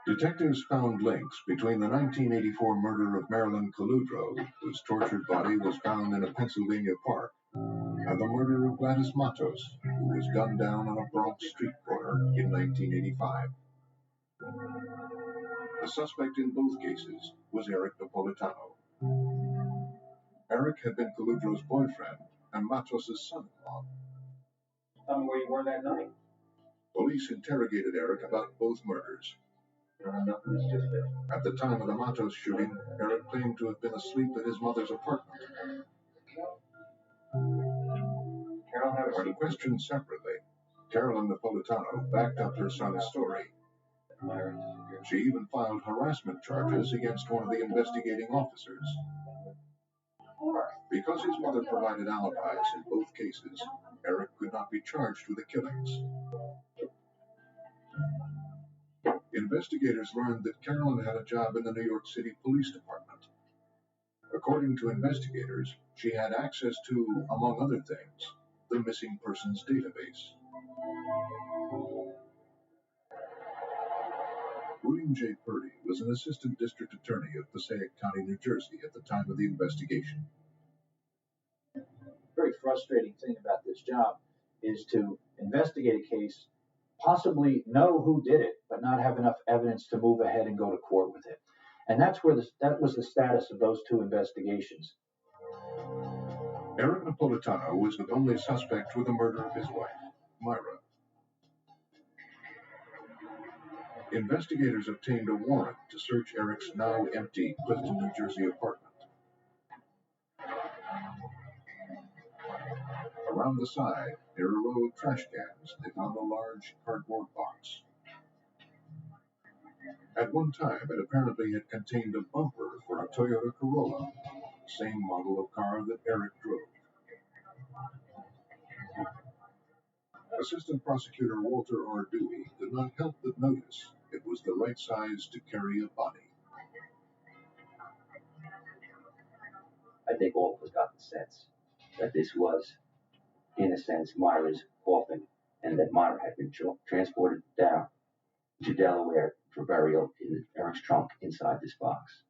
Detectives found links between the 1984 murder of Marilyn Colludro, whose tortured body was found in a Pennsylvania park, and the murder of Gladys Matos, who was gunned down on a Bronx street corner in 1985. The suspect in both cases was Eric Napolitano. Eric had been Colludro's boyfriend and Matos' son-in-law. Tell me where you were that night. Police interrogated Eric about both murders. At the time of the Matos shooting, Eric claimed to have been asleep in his mother's apartment. When questioned separately, Carolyn Napolitano backed up her son's story. She even filed harassment charges against one of the investigating officers. Because his mother provided alibis in both cases, Eric could not be charged with the killings. Investigators learned that Carolyn had a job in the New York City Police Department. According to investigators, she had access to, among other things, the missing persons database. William J. Purdy was an assistant district attorney of Passaic County, New Jersey at the time of the investigation. Very frustrating thing about this job is to investigate a case, possibly know who did it, but not have enough evidence to move ahead and go to court with it. And that was the status of those two investigations. Eric Napolitano was the only suspect with the murder of his wife, Myra. Investigators obtained a warrant to search Eric's now empty Clifton, New Jersey apartment. Around the side, near a row of trash cans, they found a large cardboard box. At one time, it apparently had contained a bumper for a Toyota Corolla, same model of car that Eric drove. Assistant Prosecutor Walter R. Dewey could not help but notice it was the right size to carry a body. I think all of us got the sense that this was, in a sense, Myra's coffin, and that Myra had been transported down to Delaware for burial in Eric's trunk inside this box.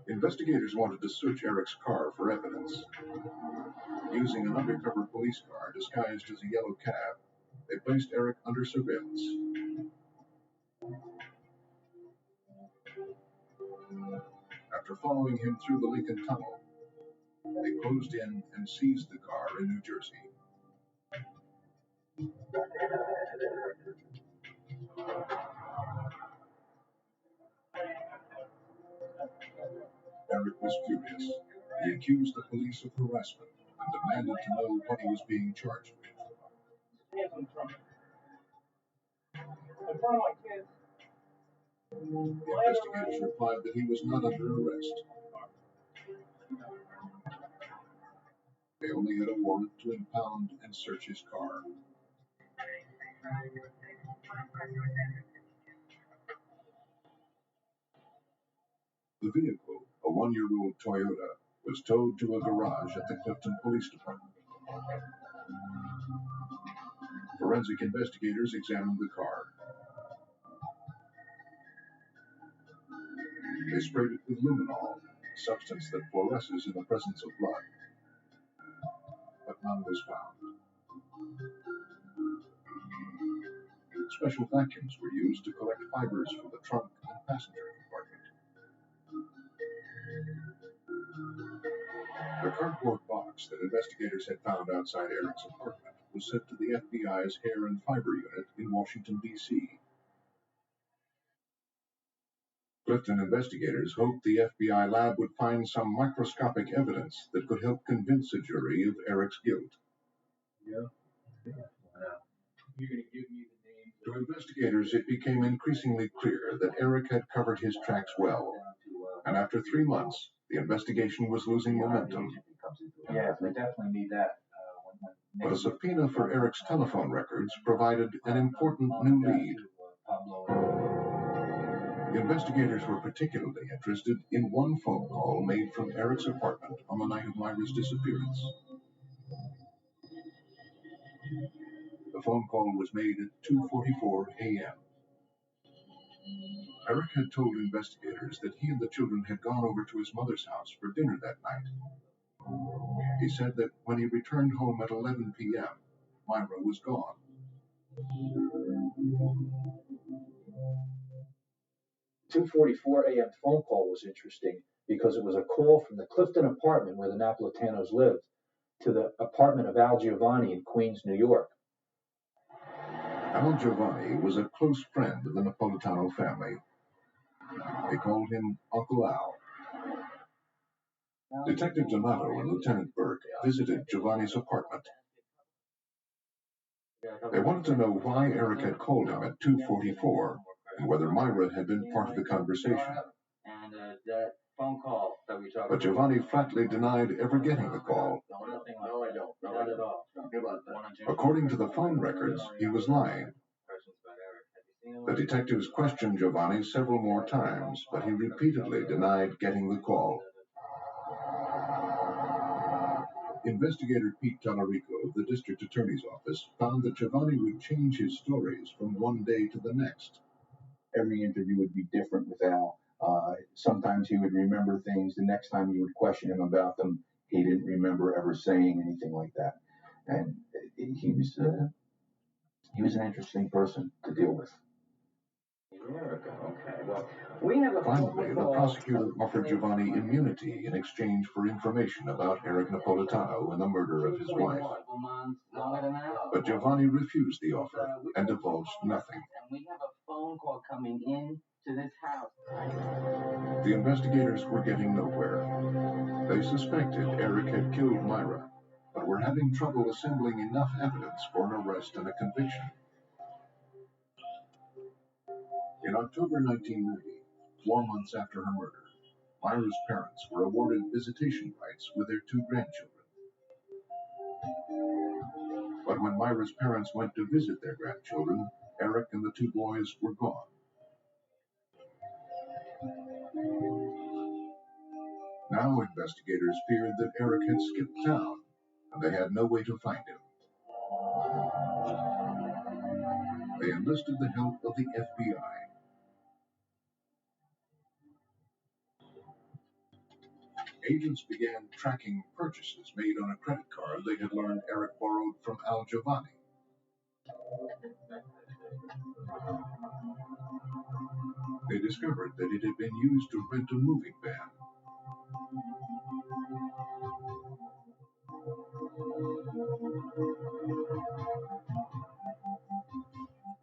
Investigators wanted to search Eric's car for evidence. Using an undercover police car disguised as a yellow cab, they placed Eric under surveillance. After following him through the Lincoln Tunnel, they closed in and seized the car in New Jersey. Eric was furious. He accused the police of harassment and demanded to know what he was being charged with. In front of my kids. The investigators replied that he was not under arrest. They only had a warrant to impound and search his car. The vehicle, a one-year-old Toyota, was towed to a garage at the Clifton Police Department. Forensic investigators examined the car. They sprayed it with luminol, a substance that fluoresces in the presence of blood. But none was found. Special vacuums were used to collect fibers from the trunk and passenger compartment. The cardboard box that investigators had found outside Eric's apartment was sent to the FBI's Hair and Fiber Unit in Washington, D.C. Clifton investigators hoped the FBI lab would find some microscopic evidence that could help convince a jury of Eric's guilt. Yeah. You're going to give me the names. To investigators, it became increasingly clear that Eric had covered his tracks well, and after 3 months, the investigation was losing momentum. Yeah, we definitely need that. But a subpoena for Eric's telephone records provided an important new lead. Investigators were particularly interested in one phone call made from Eric's apartment on the night of Myra's disappearance. The phone call was made at 2:44 a.m. Eric had told investigators that he and the children had gone over to his mother's house for dinner that night. He said that when he returned home at 11 p.m., Myra was gone. The 2:44 a.m. phone call was interesting because it was a call from the Clifton apartment where the Napolitanos lived to the apartment of Al Giovanni in Queens, New York. Al Giovanni was a close friend of the Napolitano family. They called him Uncle Al. Detective Donato and Lieutenant Burke visited Giovanni's apartment. They wanted to know why Eric had called him at 2:44 and whether Myra had been part of the conversation. And that phone call that we talked But Giovanni flatly denied ever getting the call. No, I don't. Not at all. According to the phone records, he was lying. The detectives questioned Giovanni several more times, but he repeatedly denied getting the call. Investigator Pete Tallarico of the district attorney's office found that Giovanni would change his stories from one day to the next. Every interview would be different with Al. Sometimes he would remember things. The next time you would question him about them, he didn't remember ever saying anything like that. And he was an interesting person to deal with. Okay. Well, we have a Finally, the prosecutor offered Giovanni immunity in exchange for information about Eric Napolitano and the murder of his wife. But Giovanni refused the offer and divulged nothing. And we have a phone call coming in to this house. The investigators were getting nowhere. They suspected Eric had killed Myra, but were having trouble assembling enough evidence for an arrest and a conviction. In October 1990, 4 months after her murder, Myra's parents were awarded visitation rights with their 2 grandchildren. But when Myra's parents went to visit their grandchildren, Eric and the 2 boys were gone. Now investigators feared that Eric had skipped town, and they had no way to find him. They enlisted the help of the FBI. Agents began tracking purchases made on a credit card they had learned Eric borrowed from Al Giovanni. They discovered that it had been used to rent a moving van.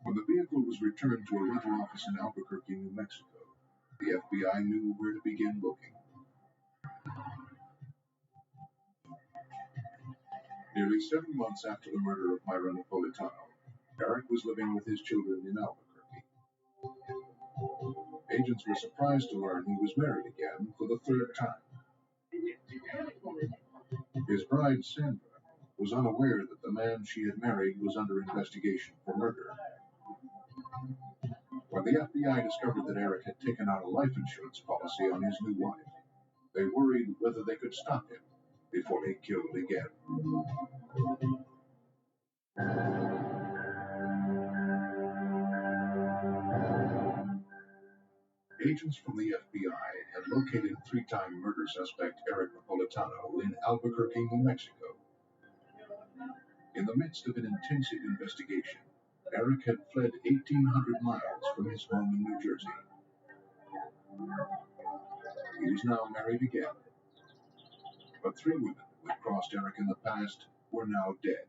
When the vehicle was returned to a rental office in Albuquerque, New Mexico, the FBI knew where to begin looking. Nearly 7 months after the murder of Myra Napolitano, Eric was living with his children in Albuquerque. Agents were surprised to learn he was married again for the third time. His bride, Sandra, was unaware that the man she had married was under investigation for murder. When the FBI discovered that Eric had taken out a life insurance policy on his new wife, they worried whether they could stop him before he killed again. Agents from the FBI had located three-time murder suspect Eric Napolitano in Albuquerque, New Mexico. In the midst of an intensive investigation, Eric had fled 1,800 miles from his home in New Jersey. He was now married again. But three women who had crossed Eric in the past were now dead.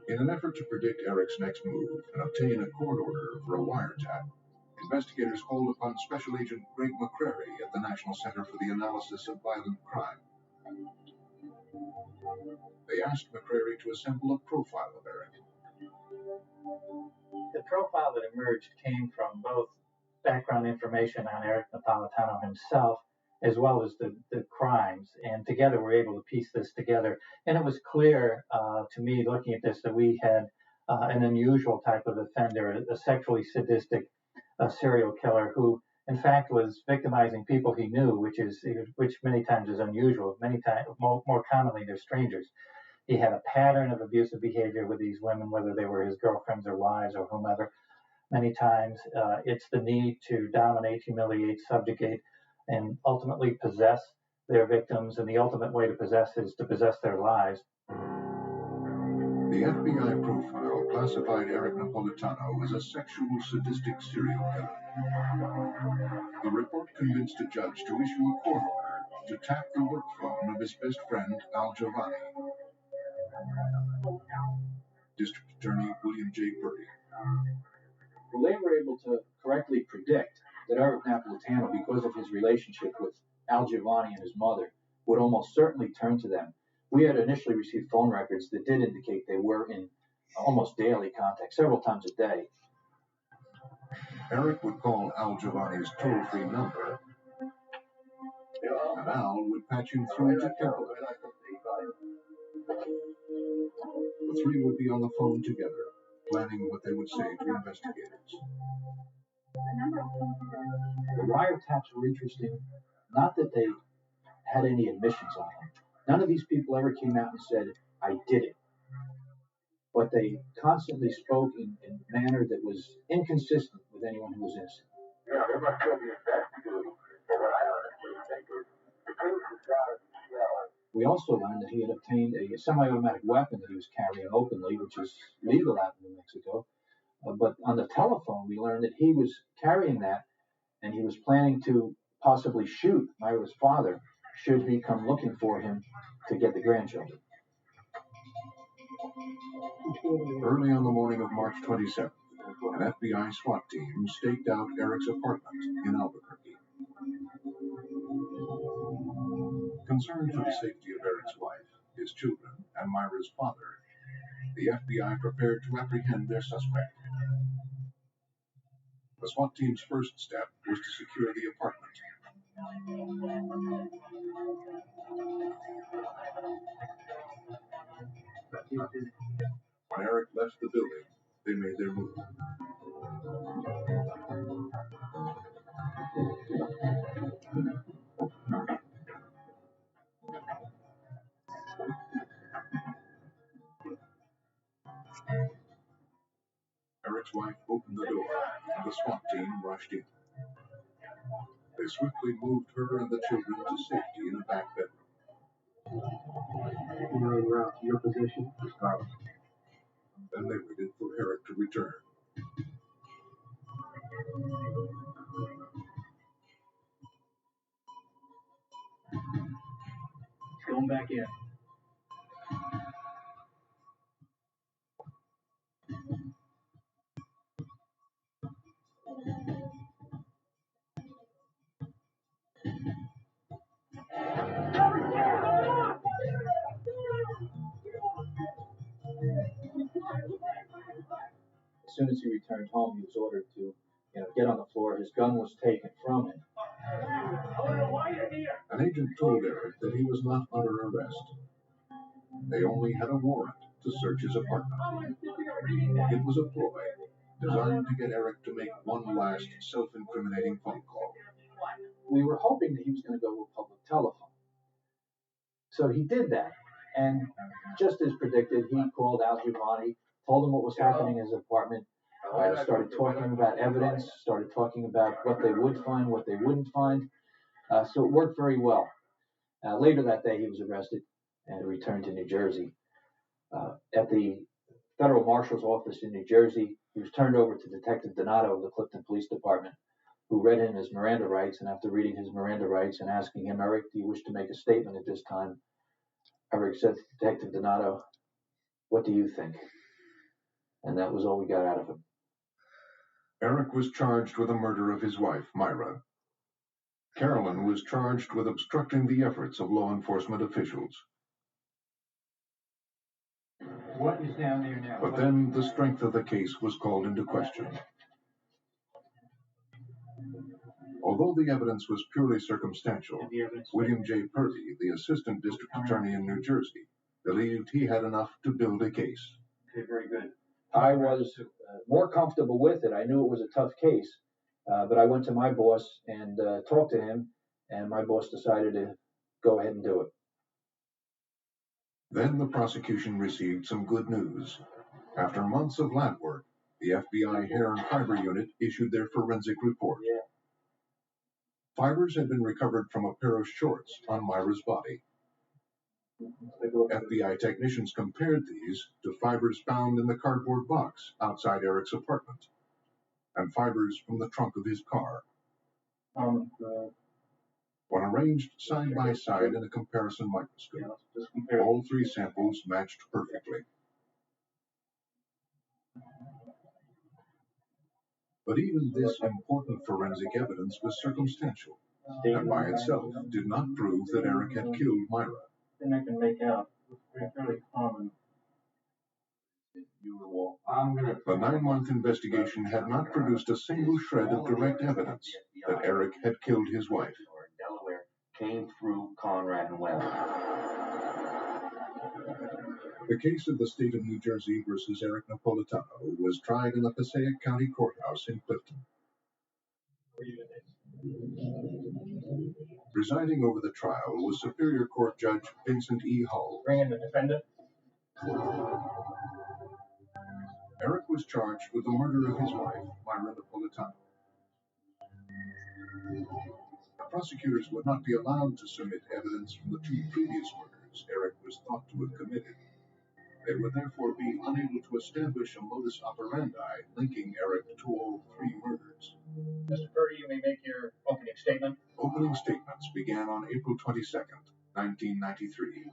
In an effort to predict Eric's next move and obtain a court order for a wiretap, investigators called upon Special Agent Greg McCrary at the National Center for the Analysis of Violent Crime. They asked McCrary to assemble a profile of Eric. The profile that emerged came from both background information on Eric Napolitano himself, as well as the crimes. And together we're able to piece this together. And it was clear to me, looking at this, that we had an unusual type of offender, a sexually sadistic serial killer who, in fact, was victimizing people he knew, which many times is unusual. Many times, more commonly, they're strangers. He had a pattern of abusive behavior with these women, whether they were his girlfriends or wives or whomever. Many times, it's the need to dominate, humiliate, subjugate, and ultimately possess their victims. And the ultimate way to possess is to possess their lives. The FBI profile classified Eric Napolitano as a sexual sadistic serial killer. The report convinced a judge to issue a court order to tap the work phone of his best friend, Al Giovanni. District Attorney William J. Purdy. Well, they were able to correctly predict that Eric Napolitano, because of his relationship with Al Giovanni and his mother, would almost certainly turn to them. We had initially received phone records that did indicate they were in almost daily contact, several times a day. Eric would call Al Giovanni's toll-free number, and Al would patch him through to Carolyn. The three would be on the phone together, planning what they would say to investigators. The wiretaps were interesting, not that they had any admissions on them. None of these people ever came out and said, I did it. But they constantly spoke in a manner that was inconsistent with anyone who was innocent. Yeah, there must still be investigating, but what I honestly think is the case has got to be settled. We also learned that he had obtained a semi-automatic weapon that he was carrying openly, which is legal out in New Mexico. But on the telephone, we learned that he was carrying that, and he was planning to possibly shoot Myra's father should he come looking for him to get the grandchildren. Early on the morning of March 27th, an FBI SWAT team staked out Eric's apartment in Albuquerque. Concerned for the safety of Eric's wife, his children, and Myra's father, the FBI prepared to apprehend their suspect. The SWAT team's first step was to secure the apartment. When Eric left the building, they made their move. Eric's wife opened the door, and the SWAT team rushed in. They swiftly moved her and the children to safety in a back bedroom. We're out to your position. Then they waited for Eric to return. He's going back in. soon as he returned home, he was ordered to, get on the floor. His gun was taken from him. An agent told Eric that he was not under arrest. They only had a warrant to search his apartment. It was a ploy designed to get Eric to make one last self-incriminating phone call. We were hoping that he was going to go to a public telephone. So he did that. And just as predicted, he called Al Giovanni, told him what was happening in his apartment, started talking about evidence, started talking about what they would find, what they wouldn't find. So it worked very well. Later that day, he was arrested and returned to New Jersey. At the federal marshal's office in New Jersey, he was turned over to Detective Donato of the Clifton Police Department, who read him his Miranda rights. And after reading his Miranda rights and asking him, Eric, do you wish to make a statement at this time? Eric said to Detective Donato, what do you think? And that was all we got out of him. Eric was charged with the murder of his wife, Myra. Carolyn was charged with obstructing the efforts of law enforcement officials. What is down there now? But then the strength of the case was called into question. Although the evidence was purely circumstantial, William J. Purdy, the assistant district attorney in New Jersey, believed he had enough to build a case. Okay, very good. I was more comfortable with it. I knew it was a tough case, but I went to my boss and talked to him, and my boss decided to go ahead and do it. Then the prosecution received some good news. After months of lab work, the FBI Hair and Fiber Unit issued their forensic report. Fibers had been recovered from a pair of shorts on Myra's body. FBI technicians compared these to fibers found in the cardboard box outside Eric's apartment and fibers from the trunk of his car. When arranged side by side in a comparison microscope, all three samples matched perfectly. But even this important forensic evidence was circumstantial, and by itself did not prove that Eric had killed Myra. Then I can make out. It's fairly common. The 9-month investigation had not produced a single shred of direct evidence that Eric had killed his wife. Delaware came through Conrad and Webb. The case of the state of New Jersey versus Eric Napolitano was tried in the Passaic County Courthouse in Clifton. Presiding over the trial was Superior Court Judge Vincent E. Hull. Bring in the defendant. Eric was charged with the murder of his wife, Myra Napolitano. The prosecutors would not be allowed to submit evidence from the 2 previous murders Eric was thought to have committed. They would therefore be unable to establish a modus operandi linking Eric to all 3 murders. Mr. Purdy, you may make your opening statement. Opening statements began on April 22nd, 1993.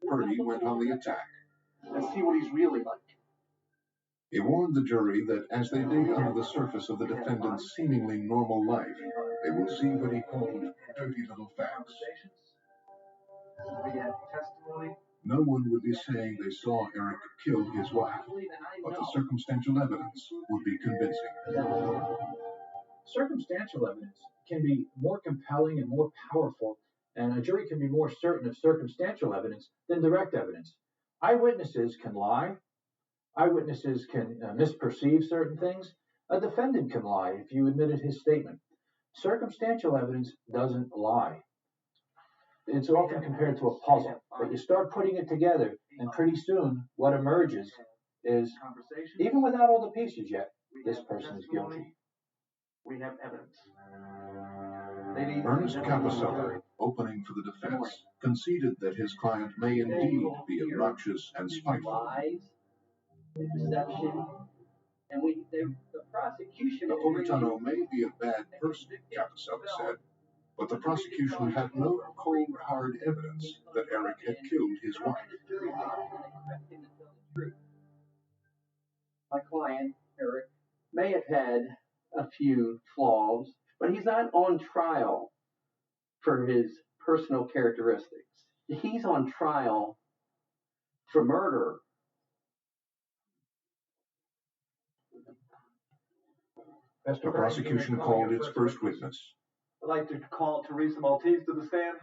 Purdy went on the attack. Let's see what he's really like. He warned the jury that as they dig under the surface of the defendant's seemingly normal life, they will see what he called dirty little facts. No one would be saying they saw Eric kill his wife, but the circumstantial evidence would be convincing. Circumstantial evidence can be more compelling and more powerful, and a jury can be more certain of circumstantial evidence than direct evidence. Eyewitnesses can lie. Eyewitnesses can misperceive certain things. A defendant can lie if you admitted his statement. Circumstantial evidence doesn't lie. It's often compared to a puzzle, but you start putting it together, and pretty soon what emerges is, even without all the pieces yet, this person is guilty. We have evidence. Ernest Caposello, opening for the defense, conceded that his client may indeed be obnoxious and spiteful. Lies, deception, and the prosecution. Napolitano may be a bad person, Caposello said, but the prosecution had no cold, hard evidence that Eric had killed his wife. My client, Eric, may have had a few flaws, but he's not on trial for his personal characteristics. He's on trial for murder. The prosecution called its first witness. I'd like to call Teresa Maltese to the stand.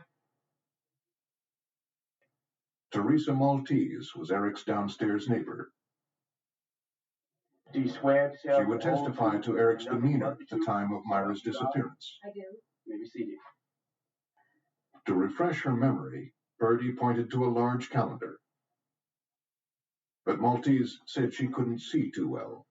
Teresa Maltese was Eric's downstairs neighbor. Do you swear to tell She would testify to Eric's demeanor at the time of Myra's disappearance. I do. You may be seated. To refresh her memory, Purdy pointed to a large calendar. But Maltese said she couldn't see too well.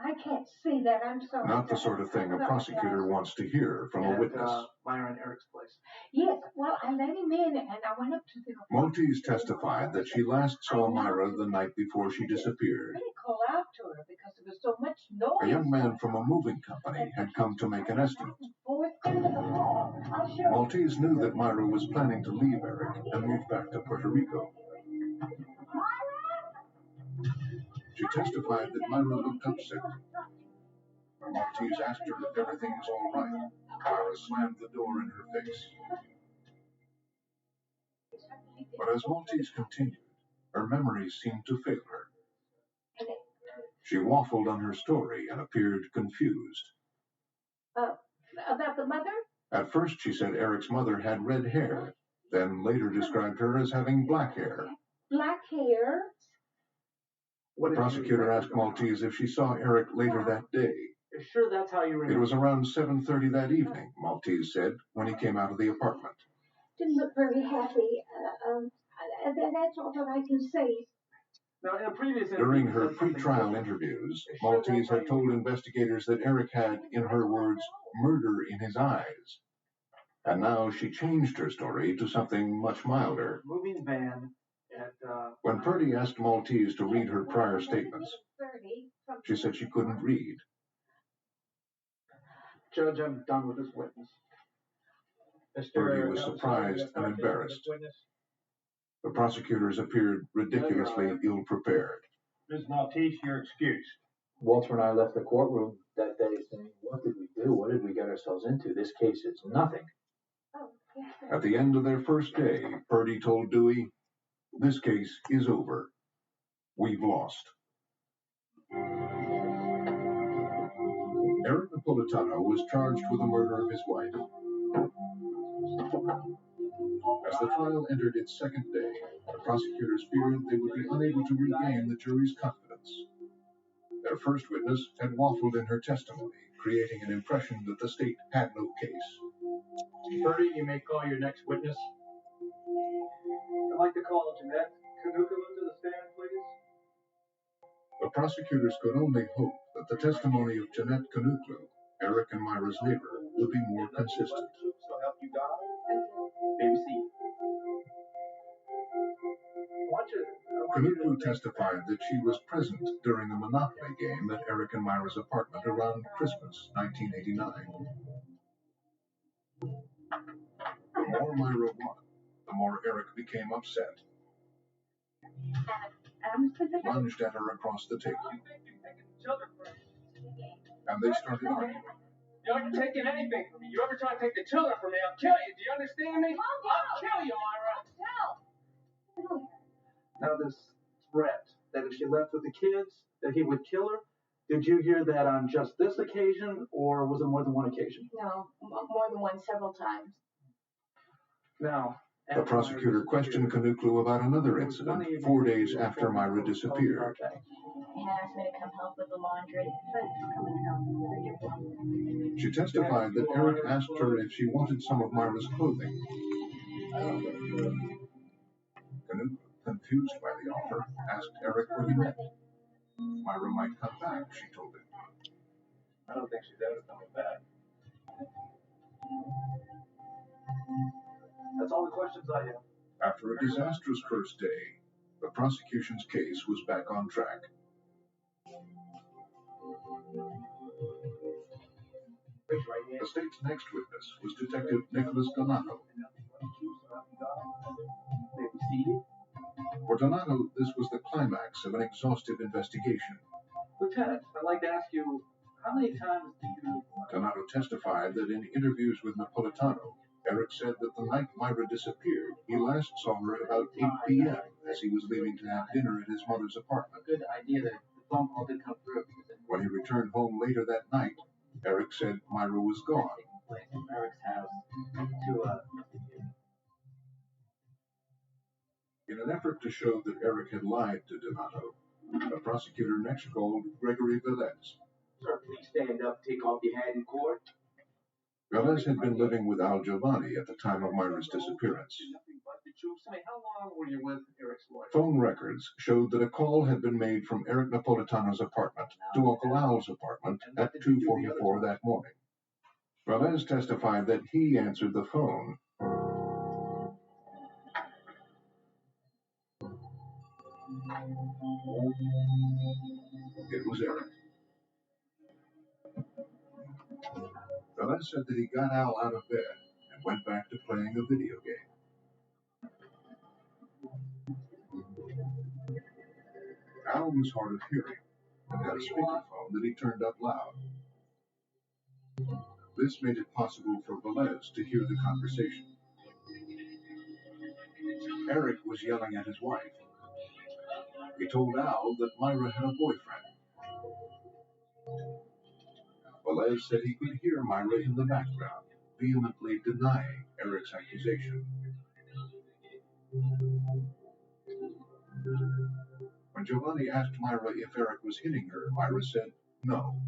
I can't see that. I'm sorry. Not the sort of thing a prosecutor wants to hear from a witness. Myra and Eric's place. Yes, well, I let him in and I went up to the... Maltese testified that she last saw Myra the night before she disappeared. I didn't call out to her because there was so much noise. A young man from a moving company had come to make an estimate. Maltese knew that Myra was planning to leave Eric and move back to Puerto Rico. She testified that Myra looked upset. Maltese asked her if everything was all right. Myra slammed the door in her face. But as Maltese continued, her memories seemed to fail her. She waffled on her story and appeared confused. About the mother? At first, she said Eric's mother had red hair, then later described her as having black hair. Black hair? The prosecutor asked Maltese if she saw Eric later that day. Sure, that's how you remember. It was around 7:30 that evening, Maltese said, when he came out of the apartment. Didn't look very happy. That's all that I can say. Now, in a previous During her pre-trial interviews, Maltese had told investigators that Eric had, in her words, murder in his eyes. And now she changed her story to something much milder. Moving van at... When Purdy asked Maltese to read her prior statements, she said she couldn't read. Judge, I'm done with this witness. Purdy was surprised and embarrassed. The prosecutors appeared ridiculously ill-prepared. Ms. Maltese, you're excused. Walter and I left the courtroom that day saying, what did we do? What did we get ourselves into? This case is nothing. At the end of their first day, Purdy told Dewey, "This case is over. We've lost." Eric Napolitano was charged with the murder of his wife. As the trial entered its second day, the prosecutors feared they would be unable to regain the jury's confidence. Their first witness had waffled in her testimony, creating an impression that the state had no case. Purdy, you may call your next witness. I'd like to call Jeanette Canucolo to the stand, please. The prosecutors could only hope that the testimony of Jeanette Canuclo, Eric and Myra's neighbor, would be more consistent. So help you God. Baby seat. Canuclo testified that she was present during the Monopoly game at Eric and Myra's apartment around Christmas 1989. The more Myra won, the more Eric became upset. Lunged at her across the table. And they started arguing. You aren't taking anything from me. You ever try to take the children from me, I'll kill you. Do you understand me? I'll kill you, Myra. Now this threat that if she left with the kids, that he would kill her, did you hear that on just this occasion, or was it more than one occasion? No, more than one, several times. Now, the prosecutor questioned Canuclo about another incident 4 days after Myra disappeared. He asked me to come help with the laundry. She testified that Eric asked her if she wanted some of Myra's clothing. Canuclo, confused by the offer, asked Eric what he meant. Myra might come back, she told him. I don't think she's ever coming back. That's all the questions I have. After a disastrous first day, the prosecution's case was back on track. The state's next witness was Detective Nicholas Donato. For Donato, this was the climax of an exhaustive investigation. Lieutenant, I'd like to ask you, how many times did you... Donato testified that in interviews with Napolitano, Eric said that the night Myra disappeared, he last saw her at about 8 p.m. as he was leaving to have dinner at his mother's apartment. Good idea that the phone call did come through. When he returned home later that night, Eric said Myra was gone. Eric's house to In an effort to show that Eric had lied to Donato, the prosecutor next called Gregory Velez. Sir, please stand up, take off your hat in court. Velez had been living with Al Giovanni at the time of Myra's disappearance. Nothing but the truth. Say, how long were you with Eric's wife? Phone records showed that a call had been made from Eric Napolitano's apartment to Uncle Al's apartment at 2:44 that morning. Velez testified that he answered the phone. It was Eric. Velez said that he got Al out of bed and went back to playing a video game. Al was hard of hearing and had a speakerphone that he turned up loud. This made it possible for Velez to hear the conversation. Eric was yelling at his wife. He told Al that Myra had a boyfriend. Velez said he could hear Myra in the background, vehemently denying Eric's accusation. When Giovanni asked Myra if Eric was hitting her, Myra said no.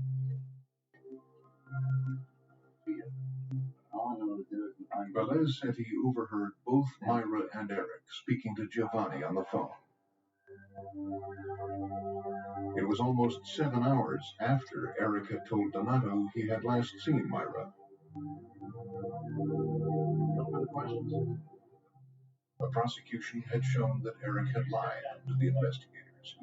Velez said he overheard both Myra and Eric speaking to Giovanni on the phone. It was almost 7 hours after Eric had told Donato he had last seen Myra. The prosecution had shown that Eric had lied to the investigators.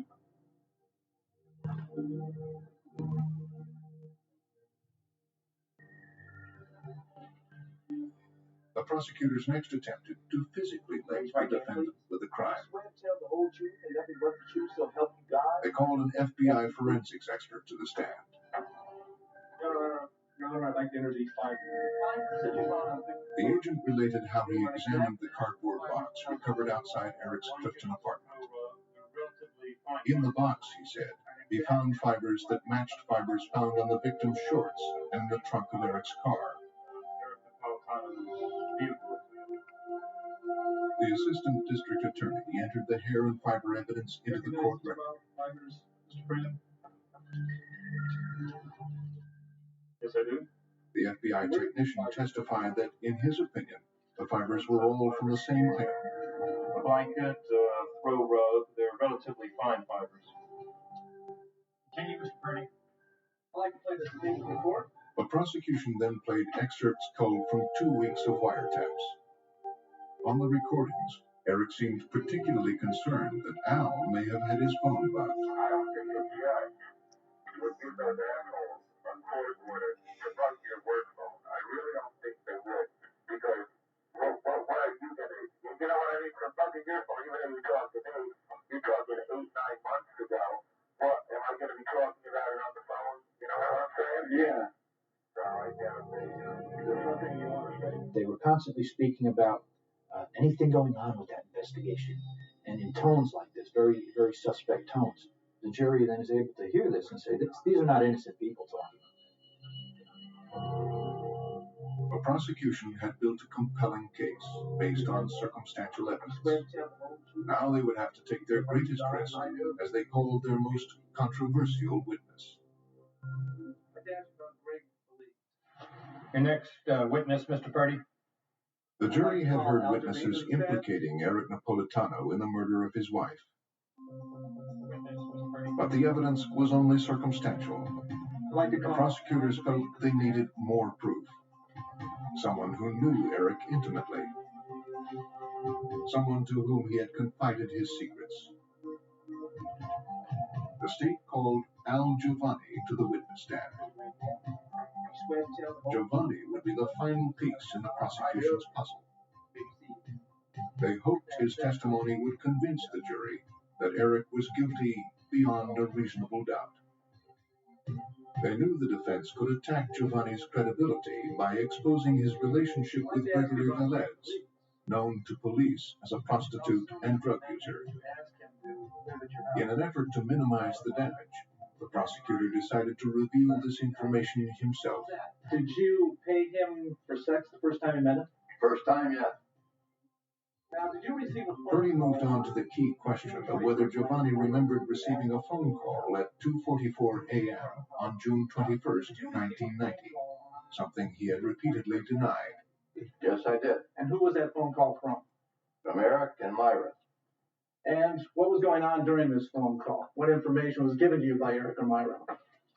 The prosecutors next attempted to physically link the defendant with the crime. Tell the whole truth and nothing but the truth, so help you God. They called an FBI forensics expert to the stand. Your Honor, I'd like to introduce five. The agent related how he examined the cardboard box recovered outside Eric's Clifton apartment. In the box, he said, he found fibers that matched fibers found on the victim's shorts and in the trunk of Eric's car. The assistant district attorney entered the hair and fiber evidence into the court record. Yes, I do. The FBI technician testified that, in his opinion, the fibers were all from the same item. A blanket, throw rug, they're relatively fine fibers. Continue, Mr. Purdy. I'd like to play this game in court. The prosecution then played excerpts culled from 2 weeks of wiretaps. On the recordings, Eric seemed particularly concerned that Al may have had his phone bugged. I don't think the FBI would give those assholes a court order to bug your work phone. I really don't think they would. Because, what are you going to do? You know what I mean? For bugging your phone, even if you talk to me, you're talking 8, 9 months ago. What, am I going to be talking about it on the phone? You know what I'm saying? Yeah. So, I doubt it. Is there something you want to say? They were constantly speaking about anything going on with that investigation, and in tones like this, very, very suspect tones. The jury then is able to hear this and say, these are not innocent people talking. The prosecution had built a compelling case based on circumstantial evidence. Now they would have to take their greatest risk as they called their most controversial witness. Your next witness, Mr. Purdy. The jury had heard witnesses implicating Eric Napolitano in the murder of his wife. But the evidence was only circumstantial. The prosecutors felt they needed more proof. Someone who knew Eric intimately. Someone to whom he had confided his secrets. The state called Al Giovanni to the witness stand. Giovanni would be the final piece in the prosecution's puzzle. They hoped his testimony would convince the jury that Eric was guilty beyond a reasonable doubt. They knew the defense could attack Giovanni's credibility by exposing his relationship with Gregory Velez, known to police as a prostitute and drug user. In an effort to minimize the damage, The prosecutor decided to reveal this information himself. Did you pay him for sex the first time you met him? First time, yeah. Now, did you receive a phone Bertie moved on to the key question of whether Giovanni remembered receiving a phone call at 2:44 a.m. on June 21st, 1990, something he had repeatedly denied. Yes, I did. And who was that phone call from? From Eric and Myra. And what was going on during this phone call? What information was given to you by Eric or Myra?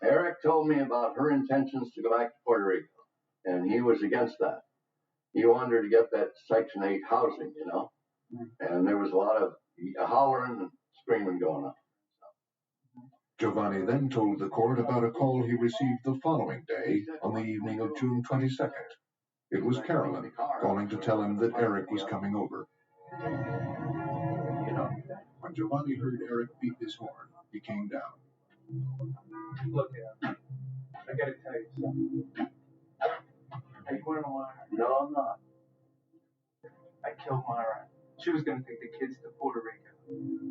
Eric told me about her intentions to go back to Puerto Rico, and he was against that. He wanted her to get that Section 8 housing, you know, and there was a lot of hollering and screaming going on. Giovanni then told the court about a call he received the following day on the evening of June 22nd. It was Carolyn calling to tell him that Eric was coming over. When Giovanni heard Eric beat his horn, he came down. Look, I gotta tell you something. Are you going to lie? No, I'm not. I killed Myra. She was gonna take the kids to Puerto Rico.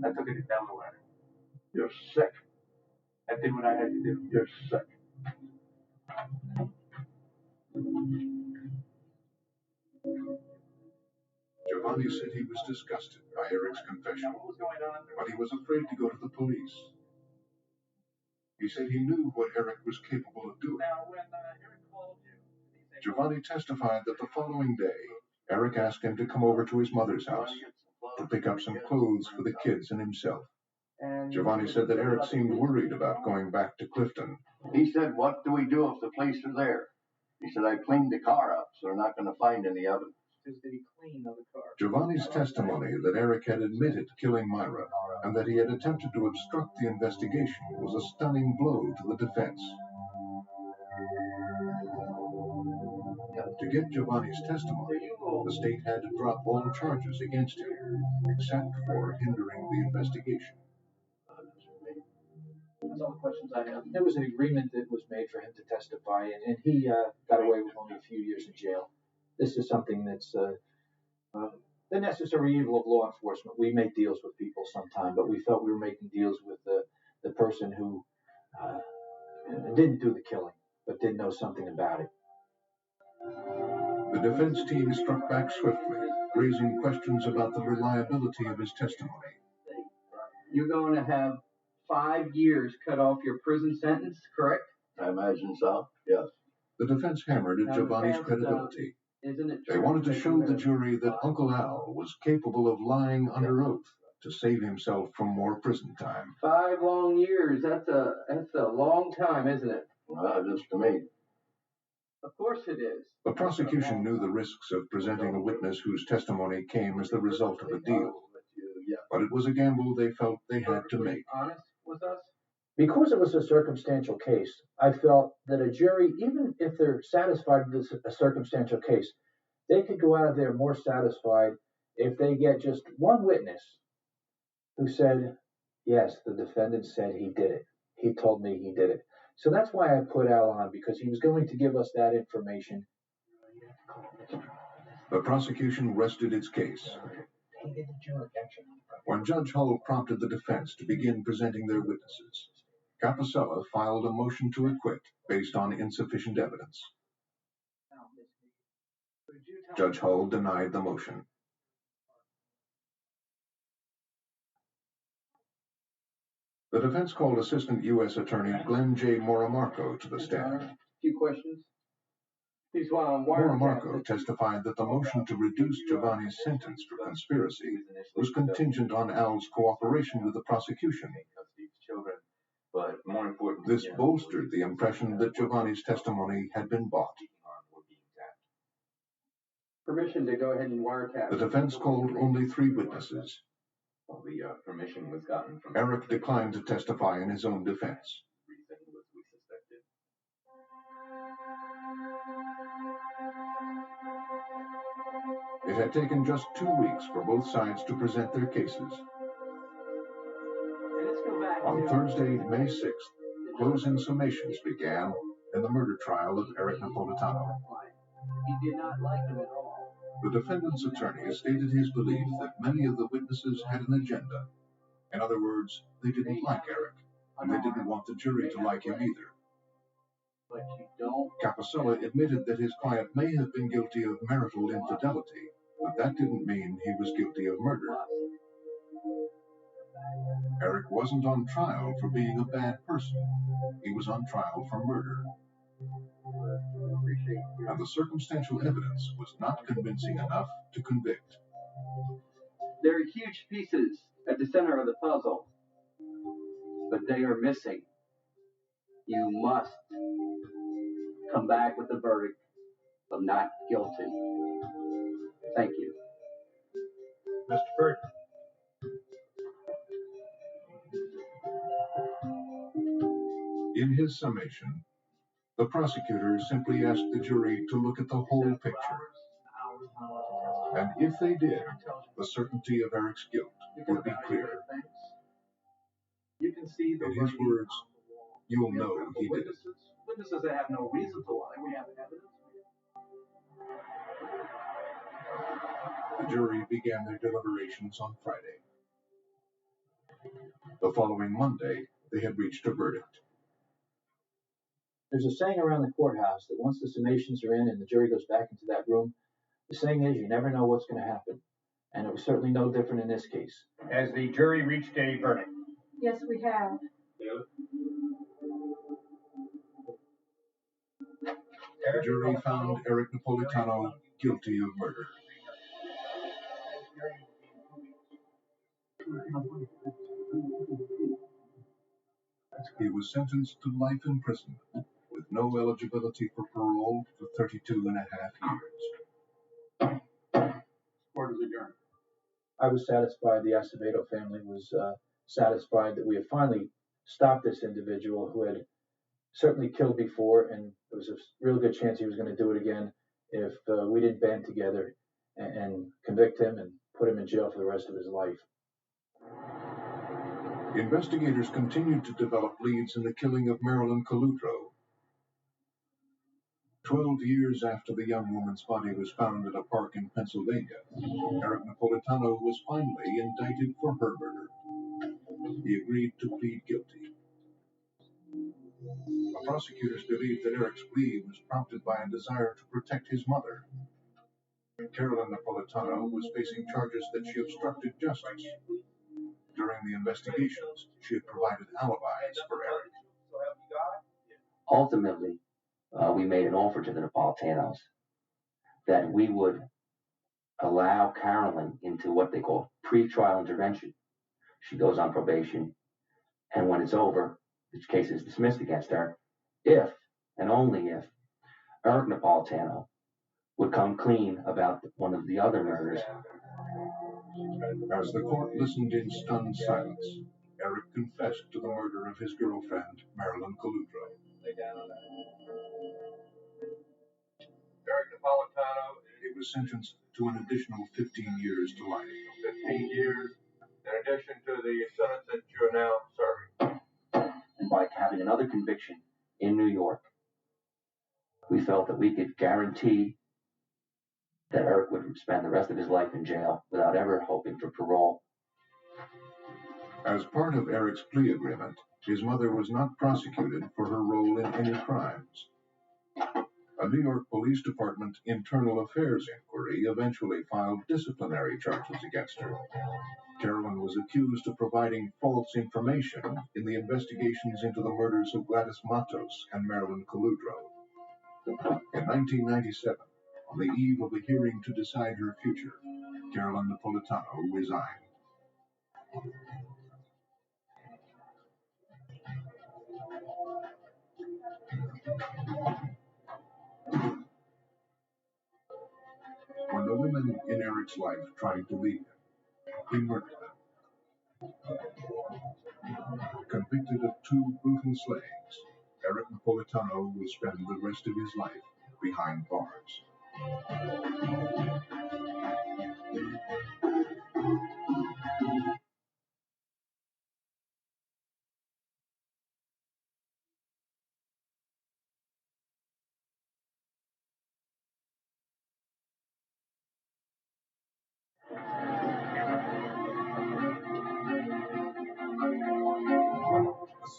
I took her to Delaware. You're sick. I did what I had to do. You're sick. Giovanni said he was disgusted by Eric's confession, but he was afraid to go to the police. He said he knew what Eric was capable of doing. Giovanni testified that the following day, Eric asked him to come over to his mother's house to pick up some clothes for the kids and himself. Giovanni said that Eric seemed worried about going back to Clifton. He said, what do we do if the police are there? He said, I cleaned the car up, so they're not going to find any evidence. Did he clean the car? Giovanni's testimony that Eric had admitted killing Myra and that he had attempted to obstruct the investigation was a stunning blow to the defense. To get Giovanni's testimony, the state had to drop all charges against him, except for hindering the investigation. That's all the questions I have. There was an agreement that was made for him to testify, and he got away with only a few years in jail. This is something that's the necessary evil of law enforcement. We make deals with people sometime, but we felt we were making deals with the person who didn't do the killing, but did know something about it. The defense team struck back swiftly, raising questions about the reliability of his testimony. You're going to have 5 years cut off your prison sentence, correct? I imagine so, yes. The defense hammered at Giovanni's credibility. Isn't it They true wanted to that show you the have jury that Uncle Al was capable of lying under oath to save himself from more prison time. 5 long years? That's a long time, isn't it? Well, just to me. Of course it is. The prosecution knew the risks of presenting a witness whose testimony came as the result of a deal, but it was a gamble they felt they had to make. Honest with us? Because it was a circumstantial case, I felt that a jury, even if they're satisfied with a circumstantial case, they could go out of there more satisfied if they get just one witness who said, yes, the defendant said he did it. He told me he did it. So that's why I put Al on, because he was going to give us that information. The prosecution rested its case. When Judge Hull prompted the defense to begin presenting their witnesses, Capicella filed a motion to acquit based on insufficient evidence. Judge Hull denied the motion. The defense called Assistant U.S. Attorney Glenn J. Morimarco to the stand. A few questions. Please, Morimarco testified that the motion to reduce Giovanni's sentence for conspiracy was contingent on Al's cooperation with the prosecution. But more important, this bolstered the impression that Giovanni's testimony had been bought. Permission to go ahead and wiretap. The defense called only 3 witnesses. Well, the permission was gotten from Eric declined to testify in his own defense. It had taken just 2 weeks for both sides to present their cases. On Thursday, May 6th, closing summations began in the murder trial of Eric Napolitano. He did not like him at all. The defendant's attorney stated his belief that many of the witnesses had an agenda. In other words, they didn't like Eric. and they didn't want the jury to like him either. But you don't. Capicella admitted that his client may have been guilty of marital infidelity, but that didn't mean he was guilty of murder. Eric wasn't on trial for being a bad person. He was on trial for murder. And the circumstantial evidence was not convincing enough to convict. There are huge pieces at the center of the puzzle, but they are missing. You must come back with the verdict of not guilty. Thank you. Mr. Purdy. In his summation, the prosecutor simply asked the jury to look at the whole picture. And if they did, the certainty of Eric's guilt would be clear. You can see the In his words, you'll know he did it. witnesses that have no reason to lie. We have evidence. The jury began their deliberations on Friday. The following Monday, they had reached a verdict. There's a saying around the courthouse that once the summations are in and the jury goes back into that room, the saying is you never know what's going to happen. And it was certainly no different in this case. Has the jury reached a verdict? Yes, we have. The jury found Eric Napolitano guilty of murder. He was sentenced to life imprisonment with no eligibility for parole for 32 and a half years. Court is adjourned. I was satisfied, the Acevedo family was satisfied that we had finally stopped this individual who had certainly killed before, and there was a real good chance he was going to do it again if we didn't band together and convict him and put him in jail for the rest of his life. Investigators continued to develop leads in the killing of Marilyn Coludro. 12 years after the young woman's body was found at a park in Pennsylvania, Eric Napolitano was finally indicted for her murder. He agreed to plead guilty. The prosecutors believed that Eric's plea was prompted by a desire to protect his mother. Carolyn Napolitano was facing charges that she obstructed justice. During the investigations, she had provided alibis for Eric. Ultimately, we made an offer to the Napolitanos that we would allow Carolyn into what they call pre-trial intervention. She goes on probation, and when it's over, the case is dismissed against her, if and only if Eric Napolitano would come clean about one of the other murders. As the court listened in stunned silence, Eric confessed to the murder of his girlfriend, Marilyn Coludro. Eric Napolitano. He was sentenced to an additional 15 years to life. 15 years, in addition to the sentence that you're now serving. And by having another conviction in New York, we felt that we could guarantee that Eric would spend the rest of his life in jail without ever hoping for parole. As part of Eric's plea agreement, his mother was not prosecuted for her role in any crimes. A New York Police Department internal affairs inquiry eventually filed disciplinary charges against her. Carolyn was accused of providing false information in the investigations into the murders of Gladys Matos and Marilyn Coludro. In 1997, on the eve of a hearing to decide her future, Carolyn Napolitano resigned. When the women in Eric's life tried to leave him, he murdered them. Convicted of 2 brutal slayings, Eric Napolitano will spend the rest of his life behind bars.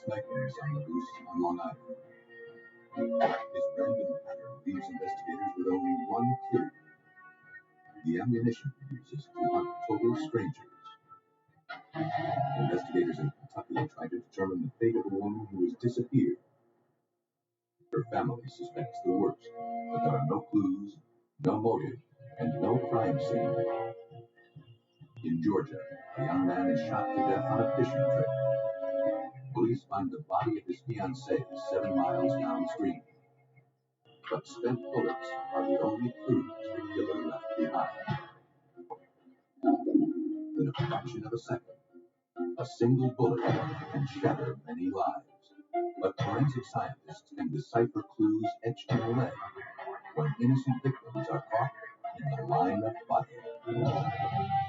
nightmares on the loose on Long Island. His random pattern leaves investigators with only one clue: the ammunition he uses to hunt total strangers. Investigators in Kentucky try to determine the fate of a woman who has disappeared. Her family suspects the worst, but there are no clues, no motive, and no crime scene. In Georgia, a young man is shot to death on a fishing trip. Police find the body of his fiancée 7 miles downstream. But spent bullets are the only clues the killer left behind. In a fraction of a second, a single bullet can shatter many lives. But forensic scientists can decipher clues etched in lead when innocent victims are caught in the line of fire.